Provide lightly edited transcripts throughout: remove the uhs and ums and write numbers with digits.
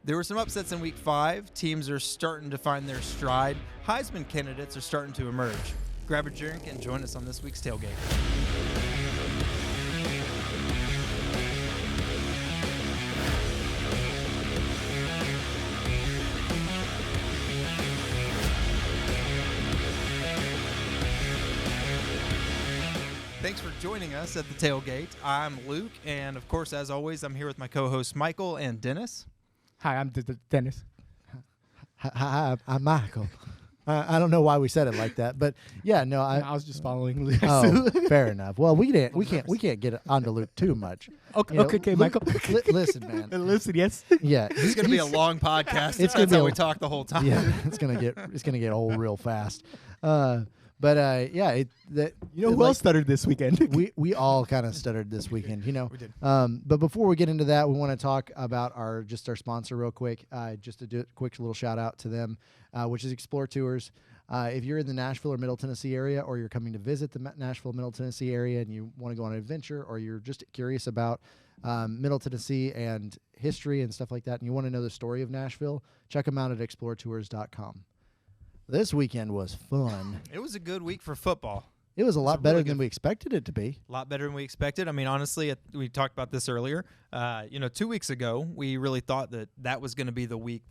There were some upsets in Week 5. Teams are starting to find their stride. Heisman candidates are starting to emerge. Grab a drink and join us on this week's Tailgate. Thanks for joining us at the Tailgate. I'm Luke, and of course, as always, I'm here with my co-hosts Michael and Dennis. Hi, I'm Dennis. Hi, I'm Michael. I don't know why we said it like that, but yeah, no, I was just following Luke. Oh, fair enough. Well, we can't get onto Luke too much. Okay, You know, okay, Luke- Michael. listen, man. Listen, yes. Yeah, It's going to be a long podcast. It's gonna That's be how a- we talk the whole time. Yeah, it's gonna get old real fast. Yeah, You know who else stuttered this weekend? we all kind of stuttered this weekend, you know. We did. But before we get into that, we want to talk about our sponsor real quick. Just to do a quick little shout out to them, which is Explore Tours. If you're in the Nashville or Middle Tennessee area, or you're coming to visit the Nashville, Middle Tennessee area, and you want to go on an adventure, or you're just curious about Middle Tennessee and history and stuff like that, and you want to know the story of Nashville, check them out at exploretours.com. This weekend was fun. It was a good week for football. It was a lot better really than good- we expected it to be. A lot better than we expected. I mean, honestly, we talked about this earlier. 2 weeks ago, we really thought that was going to be the week.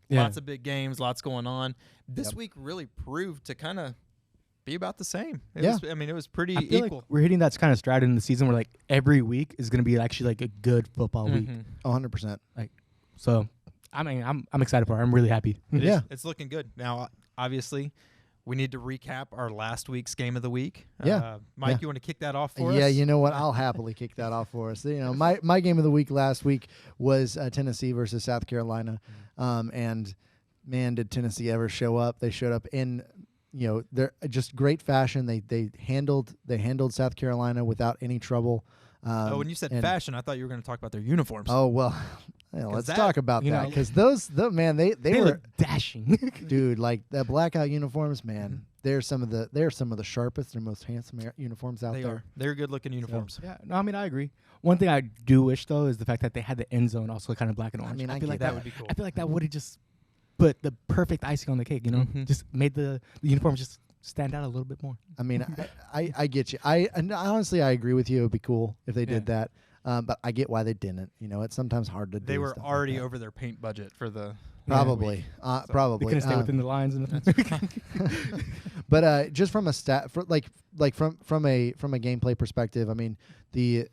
Lots of big games, lots going on. This week really proved to kind of be about the same. It was pretty I feel equal. like we're hitting that kind of stride in the season where every week is going to be actually a good football week. 100%. So, I mean, I'm excited for it. I'm really happy. It's looking good. Now, obviously, we need to recap our last week's game of the week. Yeah. Mike, Yeah. you want to kick that off for us? Yeah, you know what? I'll happily kick that off for us. You know, my game of the week last week was Tennessee versus South Carolina, and man, did Tennessee ever show up? They showed up in, they're just great fashion. They handled South Carolina without any trouble. When you said fashion, I thought you were going to talk about their uniforms. Oh well, let's talk about you that know, because they were look dashing. dude, like the blackout uniforms, man. They're some of the sharpest and most handsome uniforms out they there. are. They're good-looking uniforms. Yeah, no, I mean, I agree. One thing I do wish, though, is the fact that they had the end zone also kind of black and orange. mean, I feel get like that would be cool. I feel like that would have just put the perfect icing on the cake, you know? Just made the uniforms just stand out a little bit more. I mean, I get you. And honestly, I agree with you. It would be cool if they did that. But I get why they didn't. You know, it's sometimes hard to do. They were stuff already like that. over their paint budget for the Probably. They Probably. couldn't stay within the lines. But just from a from a gameplay perspective, I mean, the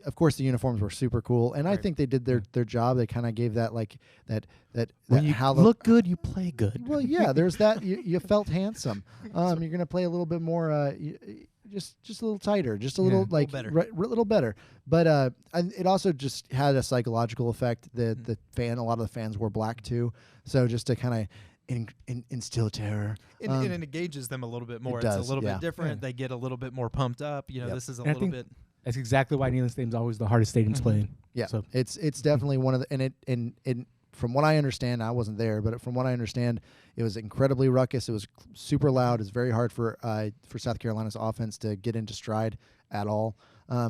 of course the uniforms were super cool, and I think they did their job. They kind of gave that When you look good, you play good. Well, yeah, there's that. You felt handsome. You're gonna play a little bit more, just a little tighter, just a little better. little better. But and it also just had a psychological effect. A lot of the fans were black too, so just to kind of instill terror. And it engages them a little bit more. It does, it's a little yeah. bit different. They get a little bit more pumped up. This is a And I little think bit. That's exactly why Neyland Stadium's always the hardest stadium to play in. Yeah, So it's definitely one of the and from what I understand, I wasn't there, but from what I understand, it was incredibly ruckus. It was super loud. It's very hard for South Carolina's offense to get into stride at all,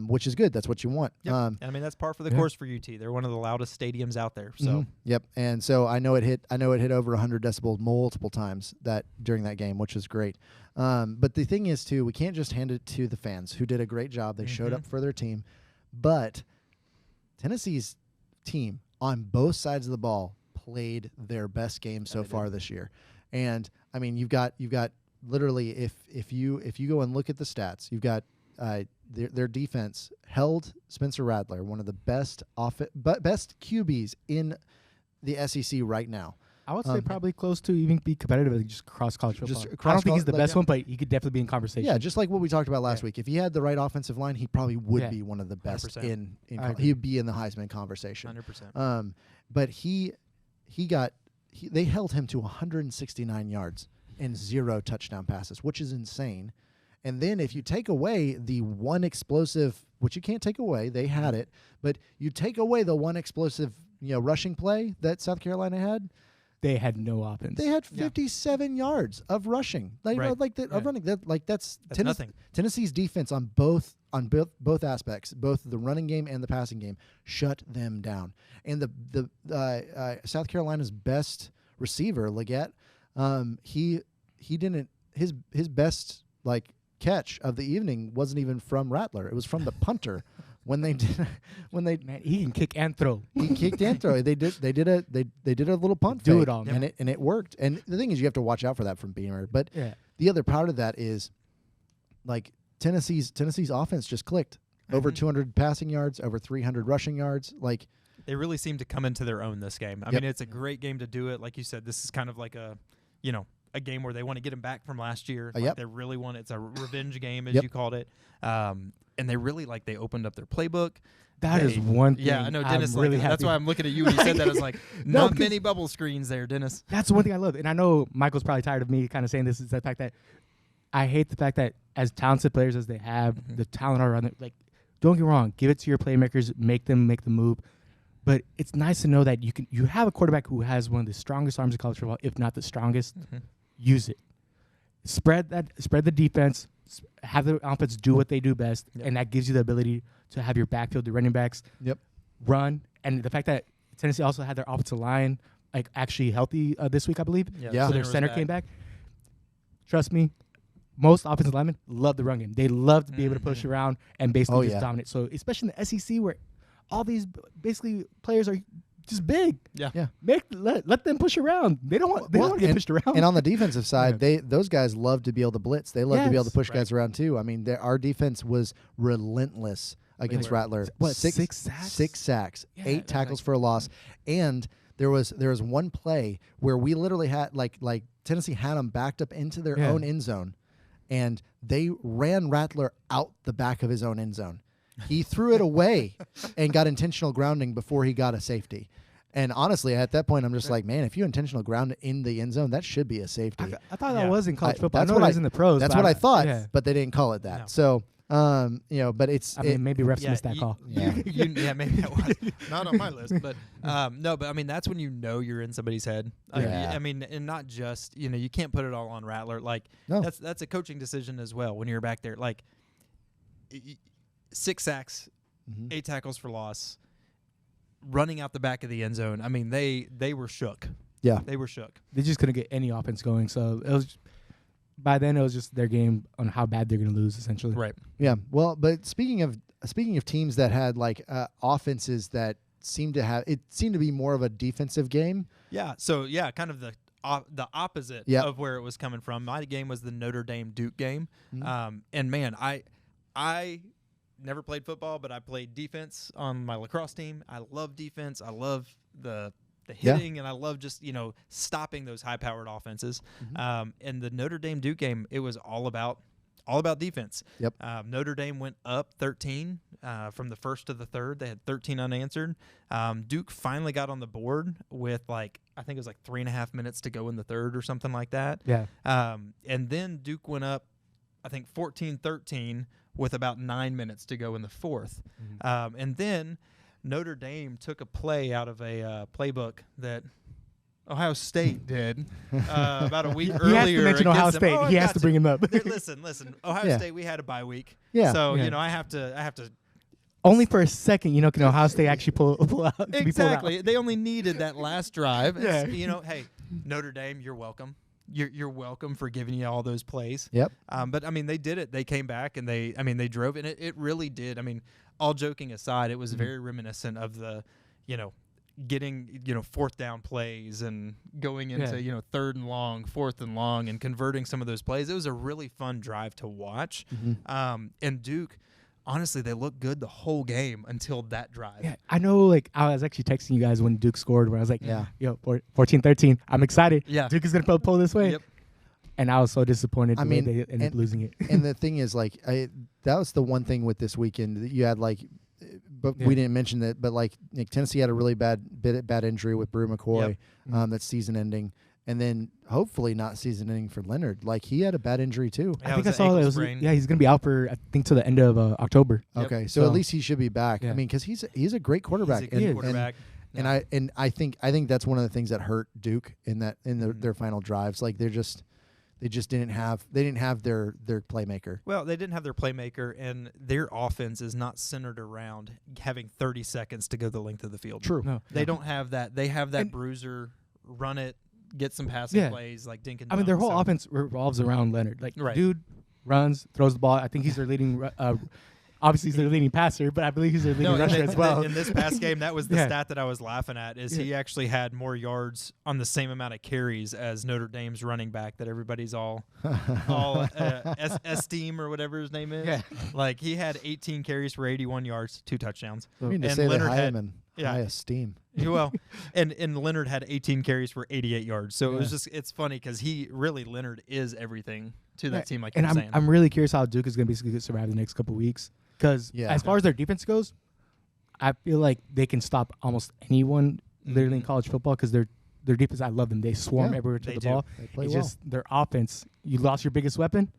which is good. That's what you want. Yep. And I mean, that's par for the course for UT. They're one of the loudest stadiums out there. So Yep. And so I know it hit over 100 decibels multiple times during that game, which is great. But the thing is too, we can't just hand it to the fans who did a great job. They showed up for their team, but Tennessee's team on both sides of the ball played their best game so far this year. And I mean, you've got literally if you go and look at the stats, you've got their defense held Spencer Rattler, one of the best QBs in the SEC right now. I would say probably close to even be competitive as just cross college football. I cross don't think he's the college, best one, but he could definitely be in conversation. Yeah, just like what we talked about last week. If he had the right offensive line, he probably would be one of the best 100%. in he would be in the Heisman conversation. 100%. But they held him to 169 yards and 0 touchdown passes, which is insane. And then if you take away the one explosive, which you can't take away, they had it, but you take away the one explosive, rushing play that South Carolina had, they had no offense. They had 57 yards of rushing, of running. That's nothing. Tennessee's defense on both aspects, both the running game and the passing game, shut them down. And the South Carolina's best receiver, Leggett, he didn't his best catch of the evening wasn't even from Rattler. It was from the punter. Man, he can kick and throw. He kicked and throw. They did a little punt do fake, it all, and it worked. And the thing is, you have to watch out for that from Beamer. But the other part of that is, Tennessee's offense just clicked. Over 200 passing yards, over 300 rushing yards. They really seem to come into their own this game. I mean, it's a great game to do it. Like you said, this is kind of like a game where they want to get them back from last year. They really want it. It's a revenge game, as you called it. And they really they opened up their playbook. That is one thing. Yeah, I know, Dennis. I'm really happy. That's why I'm looking at you when you said that. I was like, not many bubble screens there, Dennis. That's one thing I love. And I know Michael's probably tired of me kind of saying this, is the fact that I hate the fact that as talented players as they have, the talent are around them. Don't get me wrong, give it to your playmakers, make them make the move. But it's nice to know that you have a quarterback who has one of the strongest arms in college football, if not the strongest. Use it. Spread the defense. Have the offense do what they do best, and that gives you the ability to have your backfield, the running backs, run. And the fact that Tennessee also had their offensive line actually healthy this week, I believe. So their center came back. Trust me, most offensive linemen love the run game. They love to be able to push around and basically just dominate. So especially in the SEC, where all these basically players are just big. Let them push around. They don't want to get pushed around. And on the defensive side, those guys love to be able to blitz. They love to be able to push guys around too. I mean, our defense was relentless against Rattler. What, six sacks? 6 sacks, 8 tackles for a loss, and there was one play where we literally had Tennessee had them backed up into their own end zone, and they ran Rattler out the back of his own end zone. He threw it away and got intentional grounding before he got a safety. And honestly, at that point, I'm just like, man, if you intentional ground in the end zone, that should be a safety. I thought that was in college football. That's I know it was in the pros. That's what I thought, but they didn't call it that. No. So, but it's... maybe refs missed that call. Maybe that was. Not on my list. But, no, but, I mean, that's when you know you're in somebody's head. I mean, and not just, you can't put it all on Rattler. That's a coaching decision as well when you're back there. 6 sacks, 8 tackles for loss, running out the back of the end zone. I mean, they were shook. Yeah. They were shook. They just couldn't get any offense going. So it was by then it was just their game on how bad they're going to lose, essentially. Right. Yeah. Well, but speaking of teams that had offenses that seemed to be more of a defensive game. Yeah. So kind of the opposite of where it was coming from. My game was the Notre Dame Duke game. And man, I never played football, but I played defense on my lacrosse team. I love defense. I love the hitting, and I love just stopping those high-powered offenses. And the Notre Dame Duke game, it was all about defense. Yep. Notre Dame went up 13 from the first to the third. They had 13 unanswered. Duke finally got on the board with I think it was 3.5 minutes to go in the third or something like that. Yeah. And then Duke went up, I think 14-13 with about 9 minutes to go in the fourth. And then Notre Dame took a play out of a playbook that Ohio State did about a week earlier. He has to mention Ohio State. He has to bring him up. Listen. Ohio State, we had a bye week. Yeah. So, I have to. Only for a second, can Ohio State actually pull out? Exactly. They only needed that last drive. Yeah. Hey, Notre Dame, you're welcome. You're welcome for giving you all those plays. Yep. But I mean, they did it. They came back and they drove, and it really did. I mean, all joking aside, it was very reminiscent of the, getting fourth down plays and going into third and long, fourth and long, and converting some of those plays. It was a really fun drive to watch. And Duke, honestly, they looked good the whole game until that drive. Yeah, I know. I was actually texting you guys when Duke scored, where I was like, 14-13. I'm excited. Yeah. Duke is gonna pull this way. Yep. And I was so disappointed. They ended up losing it. And the thing is, that was the one thing with this weekend that you had but we didn't mention that. But Tennessee had a really bad injury with Brew McCoy, that's season ending. And then hopefully not season ending for Leonard. He had a bad injury too. I think I saw that. He's going to be out for, I think, till the end of October. Okay, so at least he should be back. Yeah. I mean, because he's a great quarterback. He's a good quarterback. Yeah. And I think that's one of the things that hurt Duke in their final drives. Like they just didn't have their playmaker. Well, they didn't have their playmaker, and their offense is not centered around having 30 seconds to go the length of the field. True. No. They don't have that. They have that And- bruiser, run it, get some passing plays like Dink and I mean, their dunk, whole so- offense revolves around Leonard. Like, Right. dude runs, throws the ball. I think he's their leading. Obviously, he's their leading passer, but I believe he's their leading rusher as well. In this past game, that was the Yeah. stat that I was laughing at. Is he actually had more yards on the same amount of carries as Notre Dame's running back that everybody's all esteem or whatever his name is. Yeah. Like he had 18 carries for 81 yards, 2 touchdowns. I mean to And say Leonard that had- Heisman yeah. high esteem. Well, and Leonard had 18 carries for 88 yards. So it was Yeah. just it's funny because Leonard is everything to that Right. team. Like And you're saying. I'm really curious how Duke is going to basically survive the next couple weeks. Because Yeah. as far as their defense goes, I feel like they can stop almost anyone literally in Mhm. college football because their defense, I love them. They swarm Yeah, everywhere to they the do. ball. They play It's well. just their offense. You lost your biggest weapon.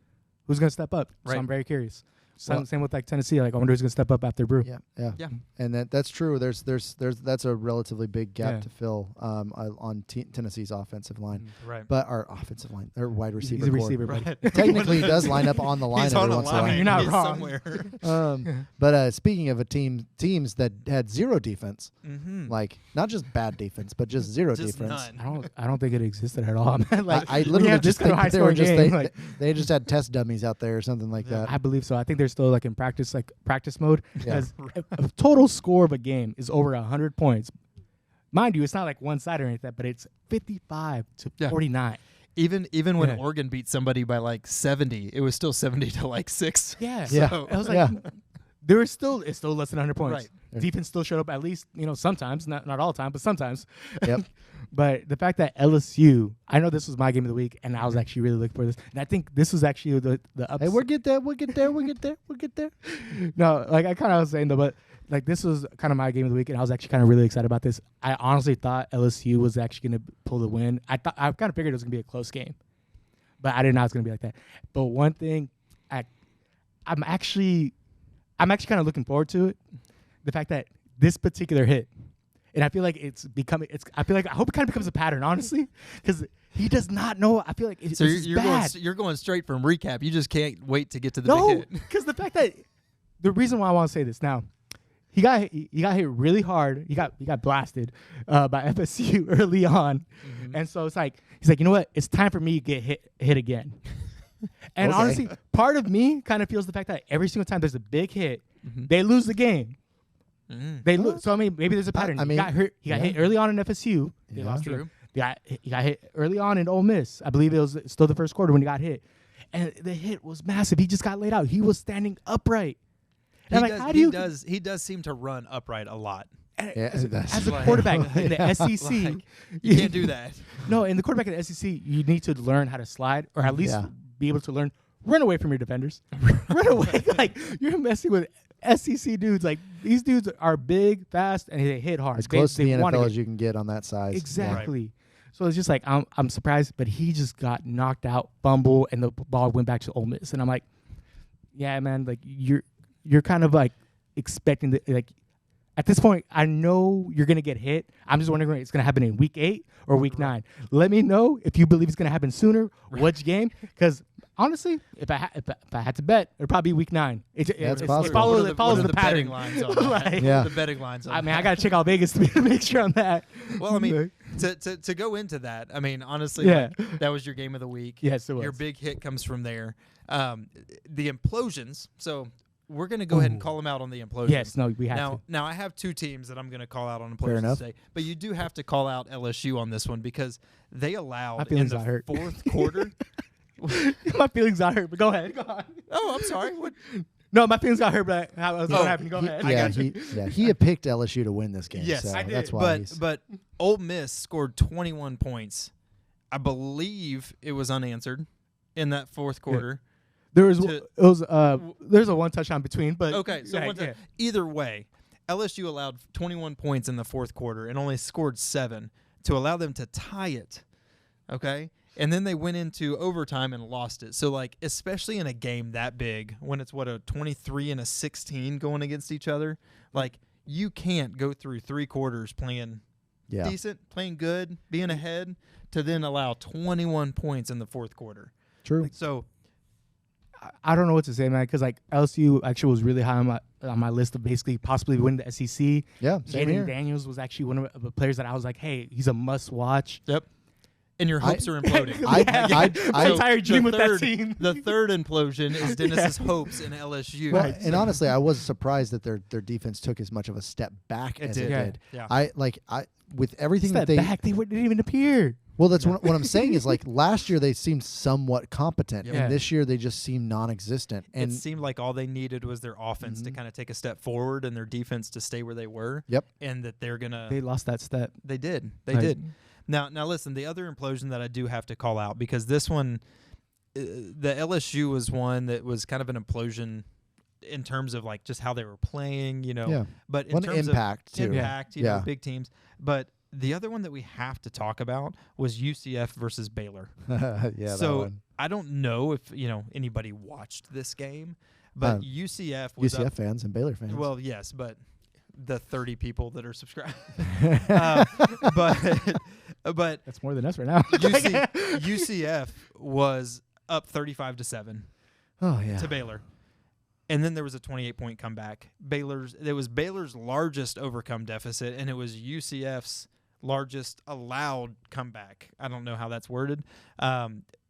Who's going to step up? So Right. I'm very curious. Well- Same with like Tennessee. Like I wonder who's going to step up after Brew. Yeah. Yeah. And that's true. There's that's a relatively big gap Yeah. to fill on Tennessee's offensive line, right. but our offensive line, or wide receiver, He's a core. receiver, buddy. Right. Technically, he does line up on the line He's every on a once in a while. line. You're not He's wrong. somewhere. But speaking of teams that had zero defense, Mm-hmm. like not just bad defense, but just zero Just defense. none. I don't think it existed at all, man. Like I when you literally have just this kind of think that they were high-scoring just game, they, like, they just had test dummies out there or something like that. I believe so. I think they're still like in practice mode. Yeah. Because a total score of a game is over 100 points. Mind you, it's not like one side or anything, like that, but it's 55 to Yeah. 49. Even when Yeah. Oregon beat somebody by like 70, it was still 70 to like 6. Yeah. Yeah. So- I was like, Yeah. it's still less than 100 points. Right. Defense still showed up at least, sometimes, not all the time, but sometimes. Yep. But the fact that LSU, I know this was my game of the week, and I was actually really looking for this. And I think this was actually the upset. Hey, we'll get there. We'll get there. We'll get there. We'll get there. No, like I kind of was saying though, but like this was kind of my game of the week, and I was actually kind of really excited about this. I honestly thought LSU was actually going to pull the win. I kind of figured it was going to be a close game, but I didn't know it was going to be like that. But one thing, I'm actually kind of looking forward to it. The fact that this particular hit, and I feel like I hope it kind of becomes a pattern, honestly, because he does not know. I feel like it's So this is bad. you're going straight from recap. You just can't wait to get to the No, big hit. because the fact that the reason why I want to say this now, he got hit really hard. He got blasted by FSU early on, and so he's like, you know what? It's time for me to get hit again. And Okay. honestly, part of me kind of feels the fact that every single time there's a big hit, they lose the game. Mm. They lose. So I mean, maybe there's a pattern. I mean, he got hurt. He got yeah. hit early on in FSU. They Yeah. lost True. he got hit early on in Ole Miss. I believe it was still the first quarter when he got hit, and the hit was massive. He just got laid out. He was standing upright. And I'm like, how do you? He does seem to run upright a lot. Yeah, that's As a Like- quarterback in the SEC, Like, you can't do that. no, in the quarterback in the SEC, you need to learn how to slide, or at least Yeah. be able to learn run away from your defenders. Run away, like you're messing with SEC dudes. Like these dudes are big, fast, and they hit hard. as close to the wanna NFL get- as you can get on that size. Exactly. So it's just like I'm surprised, but he just got knocked out, fumble, and the ball went back to Ole Miss, and I'm like, yeah, man, like you're kind of like expecting the like. At this point, I know you're gonna get hit. I'm just wondering if it's gonna happen in week 8 or week 9. Let me know if you believe it's gonna happen sooner. Which game? Because honestly, if I had to bet, it'd probably be week 9. That's It possible. follows What are the betting pattern. lines on that? Like, Yeah. The betting lines on I mean, that. I gotta check out Vegas to make sure on that. Well, I mean, to go into that, I mean, honestly, Yeah. like, that was your game of the week. Yes, it was. Your big hit comes from there. The implosions. So we're going to go ahead and Ooh. call them out on the implosions. Yes, no, we have Now, to. now I have 2 teams that I'm going to call out on implosions Fair enough. today, but you do have to call out LSU on this one because they My allowed in feelings the got hurt. 4th quarter. My feelings got hurt, but go ahead. Go on. Oh, I'm sorry. What? No, my feelings got hurt, but what happened? Go ahead. Yeah, got you. he had picked LSU to win this game. Yes, so I did. That's why But Ole Miss scored 21 points. I believe it was unanswered in that 4th quarter. There's to- there's a one touchdown between, but Okay, so yeah. either way, LSU allowed 21 points in the 4th quarter and only scored 7 to allow them to tie it. Okay? And then they went into overtime and lost it. So, like, especially in a game that big, when it's, a 23 and a 16 going against each other, like, you can't go through 3 quarters playing decent, playing good, being ahead, to then allow 21 points in the fourth quarter. True. So I don't know what to say, man, because like LSU actually was really high on my list of basically possibly winning the SEC. Yeah, same Jaden here. Daniels was actually one of the players that I was like, hey, he's a must watch. Yep. And your hopes are imploding. My entire dream with that team. The third implosion is Dennis's hopes in LSU. Well, and honestly, I was surprised that their defense took as much of a step back as it did. Yeah. I with everything Step that back, they didn't even appear. Well, that's what I'm saying is like last year they seemed somewhat competent, Yeah. and this year they just seem non-existent. And it seemed like all they needed was their offense to kind of take a step forward and their defense to stay where they were. Yep. And that they're gonna. They lost that step. They did. They Right. did. Now listen. The other implosion that I do have to call out, because this one, the LSU was one that was kind of an implosion in terms of like just how they were playing, you know. Yeah. But in One terms impact of too. impact, you know, Yeah. big teams. But the other one that we have to talk about was UCF versus Baylor. yeah. So that one. I don't know if anybody watched this game, but UCF was UCF up, fans and Baylor fans. well, yes, but the 30 people that are subscribed. But That's more than us right now. UCF was up 35-7 oh yeah. to Baylor. And then there was a 28-point comeback. It was Baylor's largest overcome deficit, and it was UCF's largest allowed comeback. I don't know how that's worded.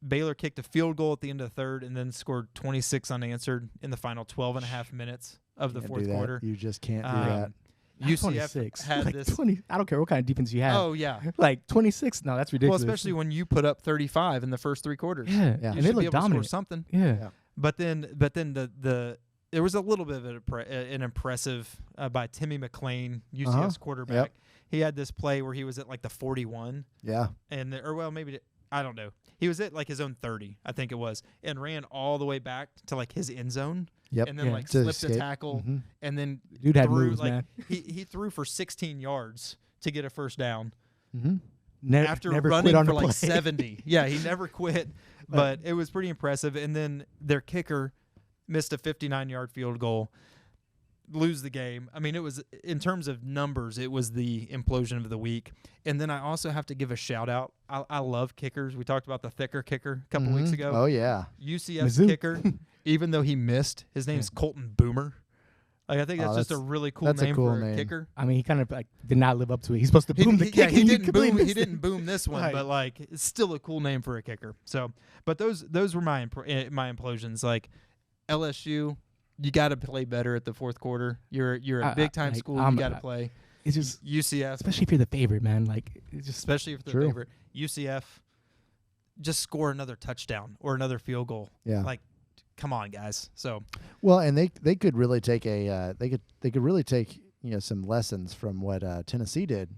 Baylor kicked a field goal at the end of the third and then scored 26 unanswered in the final 12 and a half minutes of the Can't fourth do that. quarter. You just can't do that. Not UCF 26. had like this. 20. I don't care what kind of defense you have. Oh, yeah. Like 26. No, that's Well, ridiculous. especially when you put up 35 in the first 3 quarters. Yeah. Yeah. You And they should be look able to dominant. score something. Yeah. But then the there was a little bit of an impressive by Timmy McClain, UCF's quarterback. Yep. He had this play where he was at like the 41, Yeah. and maybe I don't know. He was at like his own 30, I think it was, and ran all the way back to like his end zone. Yep. And then Yeah. like To slipped a escape. tackle, Mhm. and then Dude had threw, moves, like, man. He threw for 16 yards to get a first down. After never running quit on for the like play. 70. Yeah, he never quit, but it was pretty impressive. And then their kicker missed a 59-yard field goal, lose the game. I mean, it was, in terms of numbers, it was the implosion of the week. And then I also have to give a shout-out. I love kickers. We talked about the thicker kicker a couple weeks ago. Oh yeah. UCF's Mizzou. kicker, even though he missed, his name's Colton Boomer. Like, I think that's just a really cool that's a name cool for a name. kicker. I mean, he kind of like did not live up to it. He's supposed to boom the kick. he and you didn't completely boom. He missed it. didn't boom this one, Right. but like it's still a cool name for a kicker. So, but those were my implosions. Like LSU, you got to play better at the fourth quarter. You're a big time like, school. I'm- You got to play. It's just, UCF, especially if you're the favorite, man. Like, it's just especially if they're True. favorite. UCF, just score another touchdown or another field goal. Yeah. Like, come on, guys. So Well, and they could really take they could really take some lessons from what Tennessee did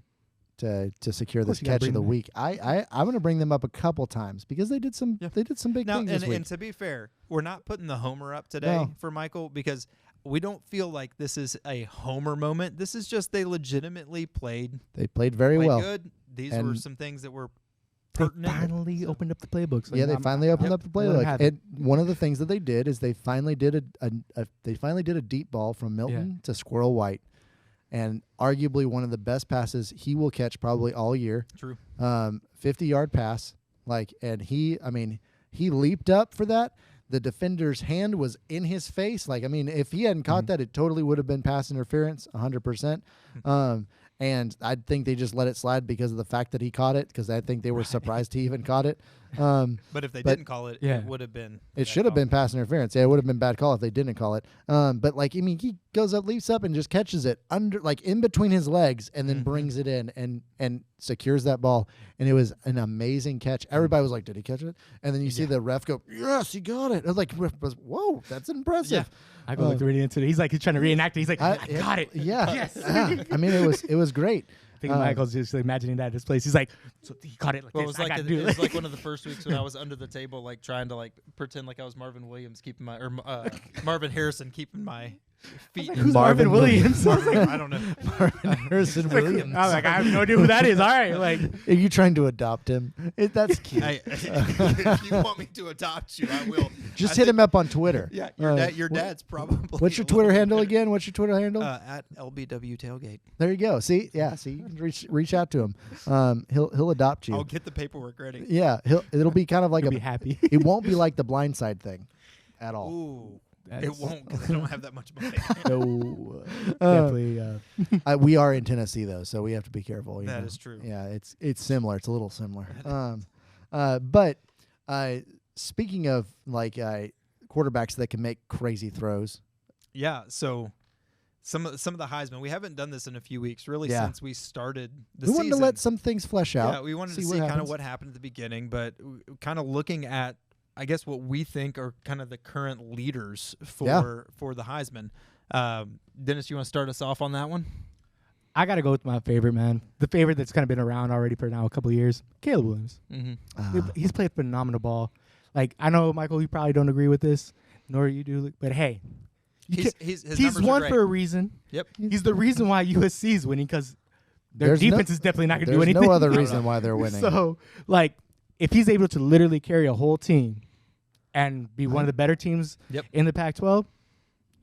to secure course this you gotta catch of bring the them. week. I'm going to bring them up a couple times because they did some big now, things this week. and to be fair, we're not putting the homer up today No. for Michael because we don't feel like this is a homer moment. This is just they legitimately played They played very well. good. These were And some things that were they pertinent. finally opened up the playbooks. Like, Yeah, they I'm- finally opened Yep. up the play. Let 'em Like, have it. and one of the things that they did is they finally did a deep ball from Milton to Squirrel White, and arguably one of the best passes he will catch probably all year. True. 50-yard pass, and he leaped up for that. The defender's hand was in his face. If he hadn't caught that, it totally would have been pass interference, 100%. And I think they just let it slide because of the fact that he caught it, because I think they were surprised he even caught it. But if they didn't call it, Yeah. it would have been. It should have been pass interference. Yeah, it would have been a bad call if they didn't call it. He goes up, leaps up, and just catches it in between his legs, and then brings it in and secures that ball. And it was an amazing catch. Everybody was like, "Did he catch it?" And then you see the ref go, "Yes, he got it." I was like, "Whoa, that's impressive." I go look really into it. He's trying to reenact it. He's like, I got it. Yeah. Yes. Yeah. I mean, it was great. I think Michael's just imagining that at his place. He's like, so he caught it like Well, it this. was I got to like do it it. was like one of the first weeks when I was under the table, like trying to like pretend like I was Marvin Williams, keeping my Marvin Harrison, keeping my feet. Like, who's Marvin Marvin Williams? I don't know. Marvin Harrison Williams. I was like, I have no idea who that is. All right, like Are you trying to adopt him? That's cute. If you want me to adopt you, I will. Just hit him up on Twitter. Yeah, your What- dad's probably. What's your a Twitter little handle bit- again? What's your Twitter handle? At LBW Tailgate. There you go. See, yeah, see, you can reach out to him. He'll adopt you. I'll get the paperwork ready. Yeah, it'll be kind of like I'll be happy. It won't be like the Blindside thing, at all. Ooh, it That's- won't because I don't have that much money. No, definitely. We are in Tennessee though, so we have to be careful. That know? is true. Yeah, it's similar. It's a little similar. But speaking of like quarterbacks that can make crazy throws, Yeah. So some of the Heisman, we haven't done this in a few weeks, really, Yeah. since we started the we season. wanted to let some things flesh out. Yeah, we wanted to see see what kind of happens. what happened at the beginning, but kind of looking at, I guess, what we think are kind of the current leaders for the Heisman. Dennis, you want to start us off on that one? I gotta go with my favorite man, the favorite that's kind of been around already for now a couple of years, Caleb Williams. Mm-hmm. He's played phenomenal ball. Like I know, Michael, you probably don't agree with this, nor you do, but hey, His he's numbers are won great. for a reason. Yep. He's the reason why USC is winning because their There's no- defense is definitely not going to do There's anything. no other reason why they're winning. So, like, if he's able to literally carry a whole team and be one of the better teams Yep. in the Pac-12,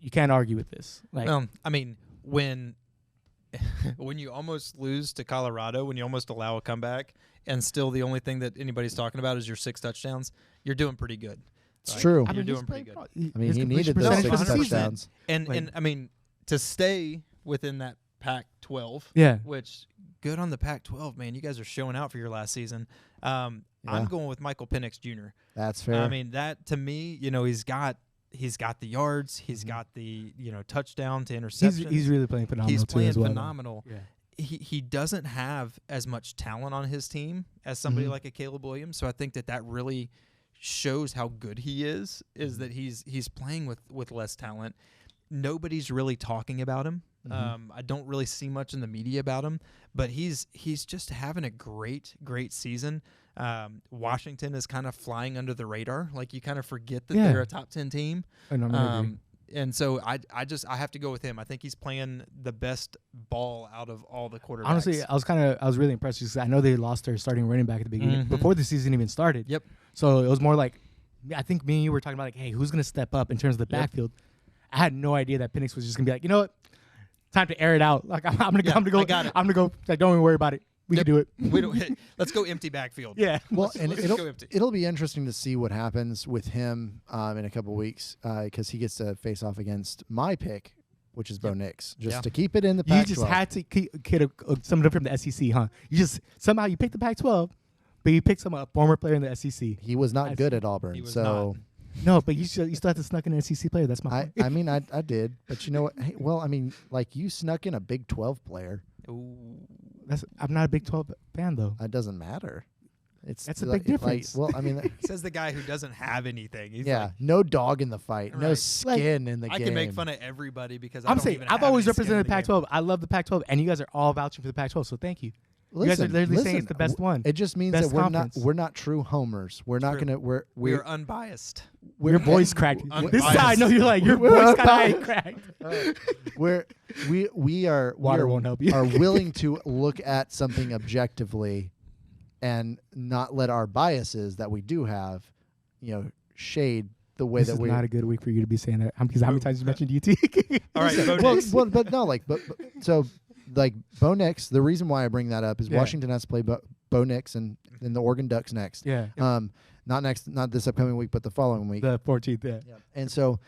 you can't argue with this. Like, I mean, when you almost lose to Colorado, when you almost allow a comeback, and still the only thing that anybody's talking about is your 6 touchdowns, you're doing pretty good. It's right? true. I mean, You're he's doing pretty played good. I mean, his he completion needed those percentage 6 for the season. touchdowns. And Like- and I mean, to stay within that Pac-12, Yeah. which good on the Pac-12, man. You guys are showing out for your last season. I'm Yeah. going with Michael Penix Jr. That's fair. I mean, that to me, he's got the yards, he's got the touchdown to interception. He's really playing phenomenal He's too playing as well. phenomenal. Yeah. He doesn't have as much talent on his team as somebody Mhm. like a Caleb Williams, so I think that really shows how good he is that he's playing with less talent. Nobody's really talking about him. I don't really see much in the media about him, but he's just having a great season. Washington is kind of flying under the radar. Like you kind of forget that Yeah. they're a top 10 team. And I'm gonna agree. And so I have to go with him. I think he's playing the best ball out of all the quarterbacks. Honestly, I was really impressed because I know they lost their starting running back at the beginning Mhm. before the season even started. Yep. So it was more like, I think me and you were talking about like, hey, who's gonna step up in terms of the Yep. backfield? I had no idea that Penix was just gonna be like, you know what, time to air it out. Like I'm gonna Yeah, go. I got it. I'm gonna go. Like, don't even worry about it. We Yep. can do it. we don't. Let's go empty backfield. Yeah. Well, and Let's go empty. it'll be interesting to see what happens with him in a couple weeks because he gets to face off against my pick, which is Bo Nix, just Yeah. to keep it in the You Pac-12. just had to get somebody from the SEC, huh? You just somehow you picked the Pac-12, but you picked a former player in the SEC. He was not I good see. at Auburn, He was so No, but you still have to snuck in an SEC player. That's my point. I mean I did, but you know what? Hey, well, I mean, like you snuck in a Big 12 player. Ooh. I'm not a Big 12 fan though. It doesn't matter. That's a like- big difference. Well, I mean, Says the guy who doesn't have anything. He's yeah, like, no dog in the fight, no Right. skin in the I game. can make fun of everybody because I'm don't saying even I've have always any skin in represented the game. Pac-12. I love the Pac-12, and you guys are all vouching for the Pac-12. So thank you. You guys are literally saying it's the best one. It just means Best that conference. we're not true homers. We're not True. gonna We we're are unbiased. Your voice cracked. Unbiased. This side, no, you're like your voice kind of cracked. we are Water won't help you. are willing to look at something objectively and not let our biases that we do have, shade the way This that is we not a good week for you to be saying that. Because how many times you mentioned UT? All right, Bo well, Nix. but no, like so like Bo Nix. The reason why I bring that up is Yeah. Washington has to play Bo Nix and the Oregon Ducks next. Yeah. Not this upcoming week, but the following week. The 14th. Yeah. And so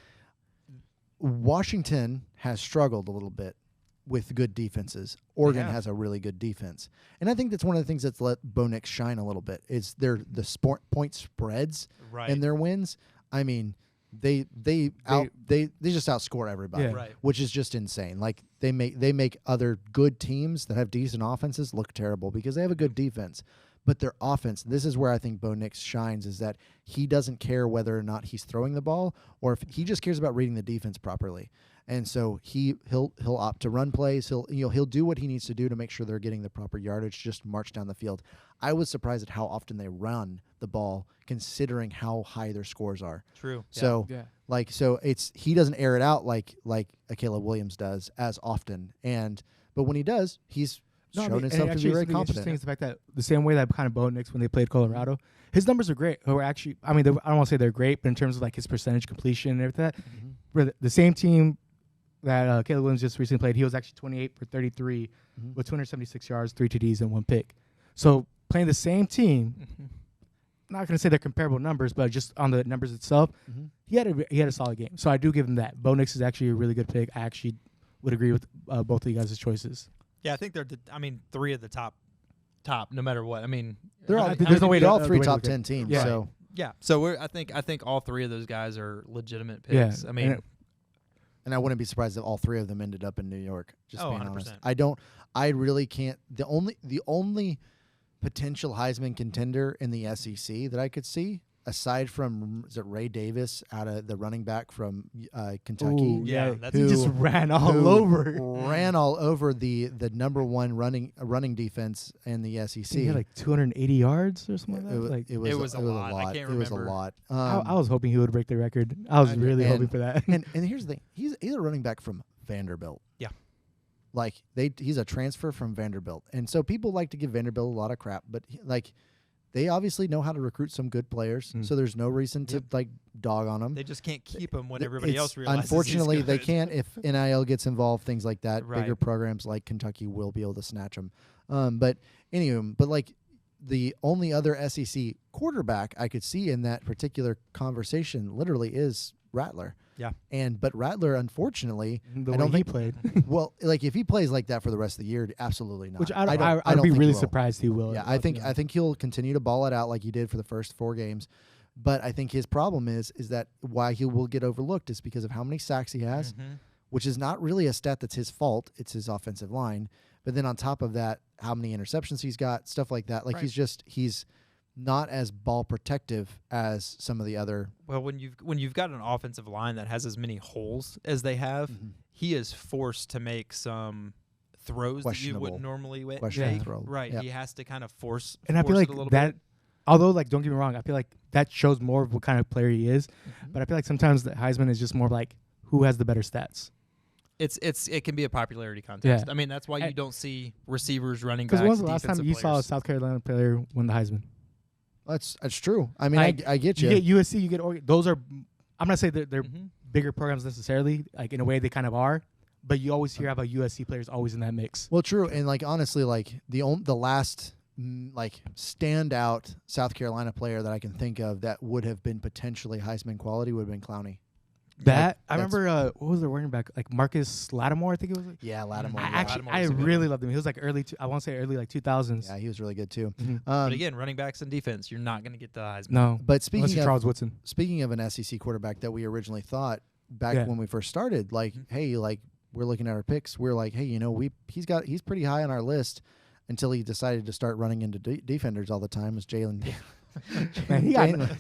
Washington has struggled a little bit with good defenses. Oregon have. has a really good defense. And I think that's one of the things that's let Bo Nix shine a little bit is the point spreads Right. and their wins. I mean, they just outscore everybody, Yeah. Right. which is just insane. Like they make other good teams that have decent offenses look terrible because they have a good defense. But their offense, this is where I think Bo Nix shines, is that he doesn't care whether or not he's throwing the ball or if he just cares about reading the defense properly. And so he'll opt to run plays. He'll do what he needs to do to make sure they're getting the proper yardage, just march down the field. I was surprised at how often they run the ball, considering how high their scores are. True. So he doesn't air it out like a Caleb Williams does as often. But when he does, he's shown himself to be very competent. Interesting is the fact that the same way that kind of Bo Nix when they played Colorado, his numbers are great. Who are actually, I mean, I don't want to say they're great, but in terms of like his percentage completion and everything, the same team that Caleb Williams just recently played, he was actually 28 for 33 with 276 yards, 3 TDs, and 1 pick. So playing the same team, not going to say they're comparable numbers, but just on the numbers itself, he had a solid game. So I do give him that. Bo Nix is actually a really good pick. I actually would agree with both of you guys' choices. Yeah, I think they're. Three of the top, no matter what. I mean, there's no way they're all to- three the way to top look at 10 teams. Yeah. So So I think all three of those guys are legitimate picks. Yeah, I mean, and I wouldn't be surprised if all three of them ended up in New York. Just being 100%. honest, I really can't. The only potential Heisman contender in the SEC that I could see, aside from Ray Davis out of the running back from Kentucky. Ooh, Yeah, he just ran all over. Ran all over the number one running defense in the SEC. He had like 280 yards or something like that. It was a lot. I can't It was a remember. lot. I was hoping he would break the record. I was really hoping for that. and here's the thing: he's a running back from Vanderbilt. Yeah. Like he's a transfer from Vanderbilt, and so people like to give Vanderbilt a lot of crap, but they obviously know how to recruit some good players, so there's no reason to dog on them. they just can't keep him when everybody else realizes. Unfortunately, he's they good. can't if NIL gets involved, things like that. Right. Bigger programs like Kentucky will be able to snatch them. But the only other SEC quarterback I could see in that particular conversation literally is Rattler. Yeah. But Rattler, unfortunately, The I way don't he think played. well, like if he plays like that for the rest of the year, absolutely not. Which I don't I'd think be he really will. surprised he will. Yeah, I think he'll continue to ball it out like he did for the first 4 games. But I think his problem is that why he will get overlooked is because of how many sacks he has, which is not really a stat that's his fault. It's his offensive line. But then on top of that, how many interceptions he's got, stuff like that. Like he's not as ball protective as some of the other. Well, when you've got an offensive line that has as many holes as they have, he is forced to make some throws that you wouldn't normally make. Throw. Right. Yep. He has to kind of force. And I feel like it a little that, bit. although like don't get me wrong, I feel like that shows more of what kind of player he is. But I feel like sometimes the Heisman is just more like who has the better stats. It can be a popularity contest. Yeah. I mean, that's why you don't see receivers running backs. Because when was the last time defensive you saw a players. South Carolina player win the Heisman? That's true. I mean, I get you. You get USC, you get Oregon. Those are, I'm not saying they're bigger programs necessarily, like in a way they kind of are, but you always hear about USC players always in that mix. Well, true, and like honestly, like the last standout South Carolina player that I can think of that would have been potentially Heisman quality would have been Clowney. I remember what was their running back, like Marcus Lattimore, I think it was. Yeah, Lattimore. I really loved him. He was like I want to say early like 2000s. Yeah, he was really good too. But again, running backs and defense, you're not going to get the Heisman. No, but unless you're Charles Woodson. Speaking of an SEC quarterback that we originally thought back when we first started, like, hey, like we're looking at our picks, we're like, hey, he's pretty high on our list until he decided to start running into defenders all the time. Was Jalen? Man,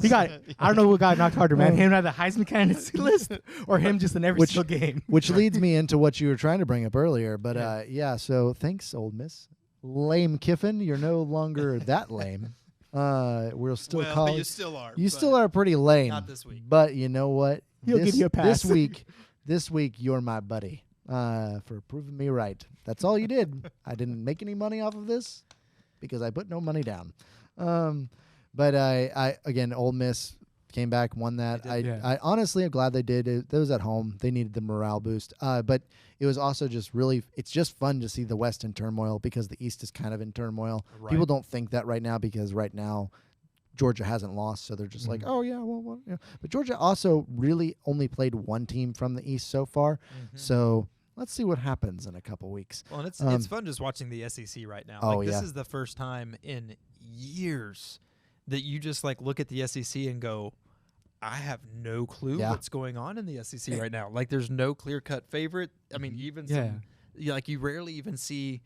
he got. I don't know what got knocked harder, man. Him at the Heisman candidacy list, or him just in every single game. Which leads me into what you were trying to bring up earlier. But so thanks, Ole Miss. Lame Kiffin, you're no longer that lame. We'll still call but you still are. You still are pretty lame. Not this week. But you know what? He'll give you a pass. This week you're my buddy for proving me right. That's all you did. I didn't make any money off of this because I put no money down. But I again, Ole Miss came back, won that. I honestly am glad they did. It was at home. They needed the morale boost. But it was also just it's just fun to see the West in turmoil because the East is kind of in turmoil. Right. People don't think that right now because right now Georgia hasn't lost, so they're just like, oh yeah, well, yeah. But Georgia also really only played one team from the East so far. So let's see what happens in a couple weeks. Well, and it's fun just watching the SEC right now. This is the first time in years that you just like look at the SEC and go, I have no clue what's going on in the SEC right now. Like there's no clear-cut favorite. I mean, even some, like you rarely even see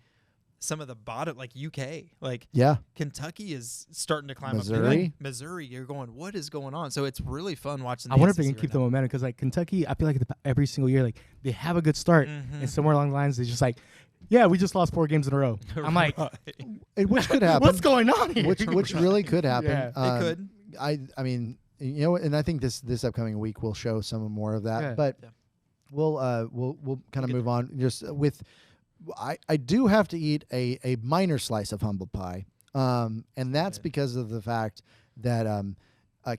some of the bottom, like UK, like Yeah. Kentucky is starting to climb Missouri. up. Like Missouri, you're going, what is going on? So it's really fun watching. I wonder if they can keep the momentum because like Kentucky, I feel like every single year like they have a good start, and somewhere along the lines they just like, yeah, we just lost 4 games in a row. I'm like, Which could happen. what's going on here? Which really could happen. Yeah. It could. I mean, you know, and I think this upcoming week will show some more of that. Yeah. But we'll kind of move on. Just with, I do have to eat a minor slice of humble pie, and that's because of the fact that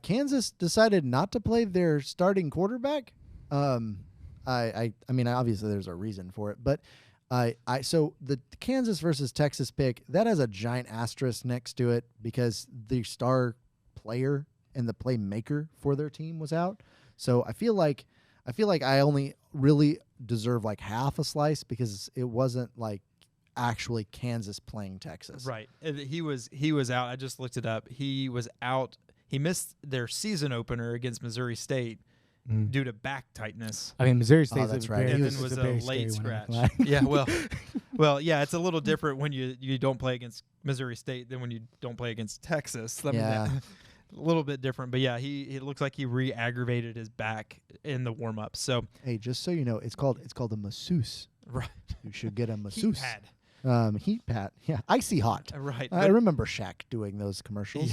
Kansas decided not to play their starting quarterback. I mean, obviously there's a reason for it, but so the Kansas versus Texas pick that has a giant asterisk next to it because the star player and the playmaker for their team was out. So I feel like I only really deserve like half a slice because it wasn't like actually Kansas playing Texas. Right. He was out. I just looked it up. He was out. He missed their season opener against Missouri State due to back tightness. I mean, Missouri State's that's a right. very, And He then was it's a very late scary one, scratch. I'm Yeah, well, yeah, it's a little different when you don't play against Missouri State than when you don't play against Texas. I mean, Yeah. a little bit different, but yeah, it looks like he re-aggravated his back in the warm-up. So Hey, just so you know, it's called a masseuse. right, You should get a heat masseuse. pad. Heat pad. Yeah, icy hot. Right. I remember Shaq doing those commercials.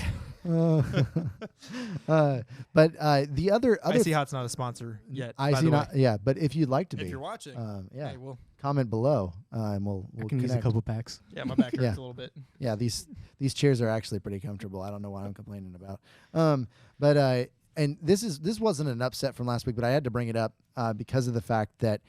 But the other Icy Hot's not a sponsor yet. by Icy the not way. yeah. But if you'd like to If be, you're watching, yeah, hey, well, comment below, and we'll I can use a connect. couple packs. yeah, my back hurts Yeah. a little bit. Yeah, these chairs are actually pretty comfortable. I don't know what I'm complaining about. But and this wasn't an upset from last week, but I had to bring it up because of the fact that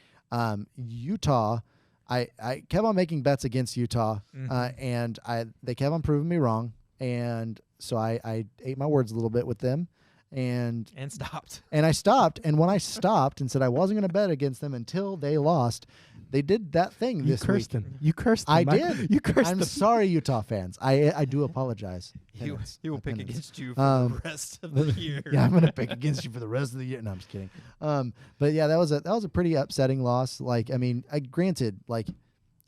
Utah. I kept on making bets against Utah, and they kept on proving me wrong, and so I ate my words a little bit with them, and stopped. and I stopped. And when I stopped and said I wasn't going to bet against them until they lost, they did that thing You this cursed week. him. You cursed him. I did. You cursed I'm him. sorry, Utah fans. I do apologize. He will pick against you for Um, the rest of the year. Yeah, I'm gonna pick against you for the rest of the year. No, I'm just kidding. But yeah, that was a pretty upsetting loss. Like, I mean, granted, like,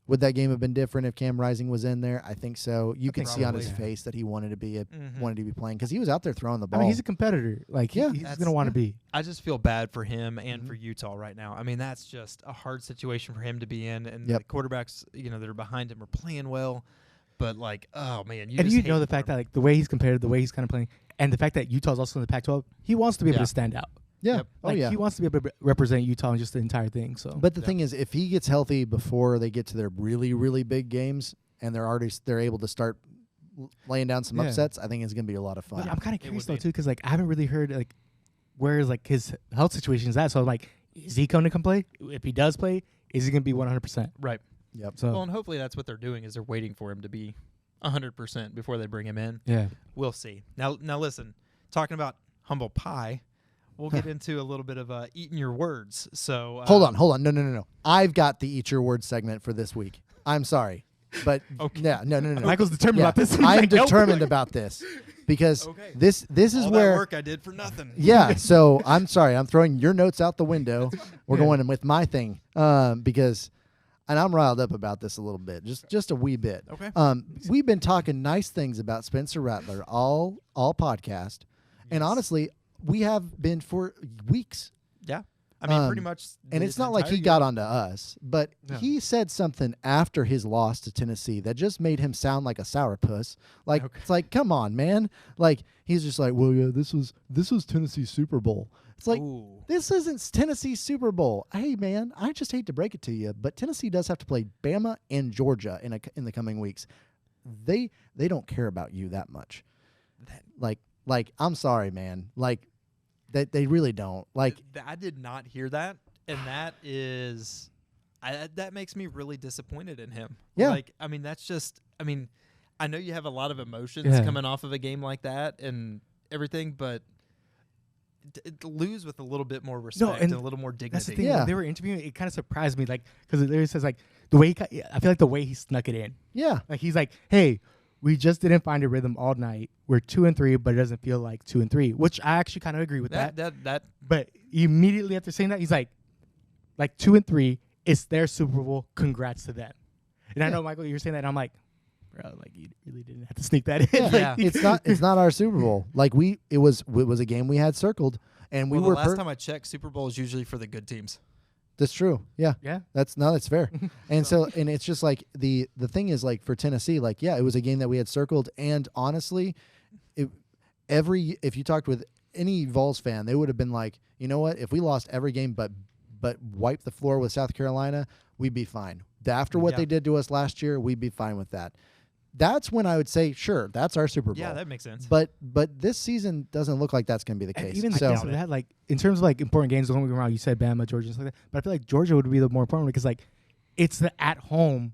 would that game have been different if Cam Rising was in there? I think so. You could see on his Probably. face that he wanted to be playing because he was out there throwing the ball. I mean, he's a competitor. Like, Yeah. he's That's- going to want to be. I just feel bad for him and for Utah right now. I mean, that's just a hard situation for him to be in, and Yep. the quarterbacks, that are behind him are playing well, but like, oh man, And just you hate know the for fact him. that like the way he's compared, the way he's kind of playing, and the fact that Utah's also in the Pac-12, he wants to be able Yeah. to stand out. Yeah. Yep. Oh Like, yeah. he wants to be able to represent Utah in just the entire thing. So, But the Yeah. thing is, if he gets healthy before they get to their really, really big games, and they're able to start laying down some Yeah. upsets, I think it's gonna be a lot of fun. but I'm kind of It curious would though be. too, because like I haven't really heard like where is like his health situation is at. So I'm like, is he going to come play? If he does play, is he going to be 100%? right. Yep. So Well, and hopefully that's what they're doing is they're waiting for him to be 100% before they bring him in. yeah, We'll see. Now listen, talking about humble pie, we'll get into a little bit of eating your words. So Hold on. No. I've got the Eat Your Words segment for this week. I'm sorry. But Okay. yeah, no. Michael's determined Yeah, about this. He's I'm like, nope. determined about this because Okay. this is all where that work I did for nothing. yeah. So I'm sorry. I'm throwing your notes out the window. We're Yeah. going with my thing because, and I'm riled up about this a little bit, just a wee bit. Okay. We've been talking nice things about Spencer Rattler all podcast, and Yes. honestly, we have been for weeks. Yeah. I mean, pretty Um, much. And it's not like he entire got year. onto us, but No. he said something after his loss to Tennessee that just made him sound like a sourpuss. Like Okay. it's like, come on, man. Like he's just like, well, yeah, this was Tennessee's Super Bowl. It's like Ooh. this isn't Tennessee's Super Bowl. Hey, man, I just hate to break it to you, but Tennessee does have to play Bama and Georgia in the coming weeks. They don't care about you that much. Like I'm sorry, man. Like they really don't. Like I did not hear that, and that is, that makes me really disappointed in him. Yeah. Like, I mean, that's just. I mean, I know you have a lot of emotions Yeah. coming off of a game like that and everything, but lose with a little bit more respect and and a little more dignity. That's the thing. Yeah. When they were interviewing, it kind of surprised me, like because it literally says like the way I feel like the way he snuck it in. yeah. Like he's like, hey, we just didn't find a rhythm all night. We're 2-3, but it doesn't feel like 2-3, which I actually kind of agree with that. That But immediately after saying that, he's like 2-3, it's their Super Bowl. Congrats to them. And I know, Michael, you're saying that, and I'm like, bro, like you really didn't have to sneak that in. Yeah. It's not our Super Bowl. Like it was a game we had circled, and we well, were the last time I checked, Super Bowl is usually for the good teams. That's true. Yeah. Yeah. That's fair. And and it's just like the thing is like for Tennessee, like, yeah, it was a game that we had circled. And honestly, if you talked with any Vols fan, they would have been like, you know what, if we lost every game but wiped the floor with South Carolina, we'd be fine. After what they did to us last year, we'd be fine with that. That's when I would say, sure, that's our Super Bowl. Yeah, that makes sense. But this season doesn't look like that's going to be the And case. even so that, like in terms of like important games, don't get me wrong, you said Bama, Georgia, and stuff like that. But I feel like Georgia would be the more important one because like it's the at home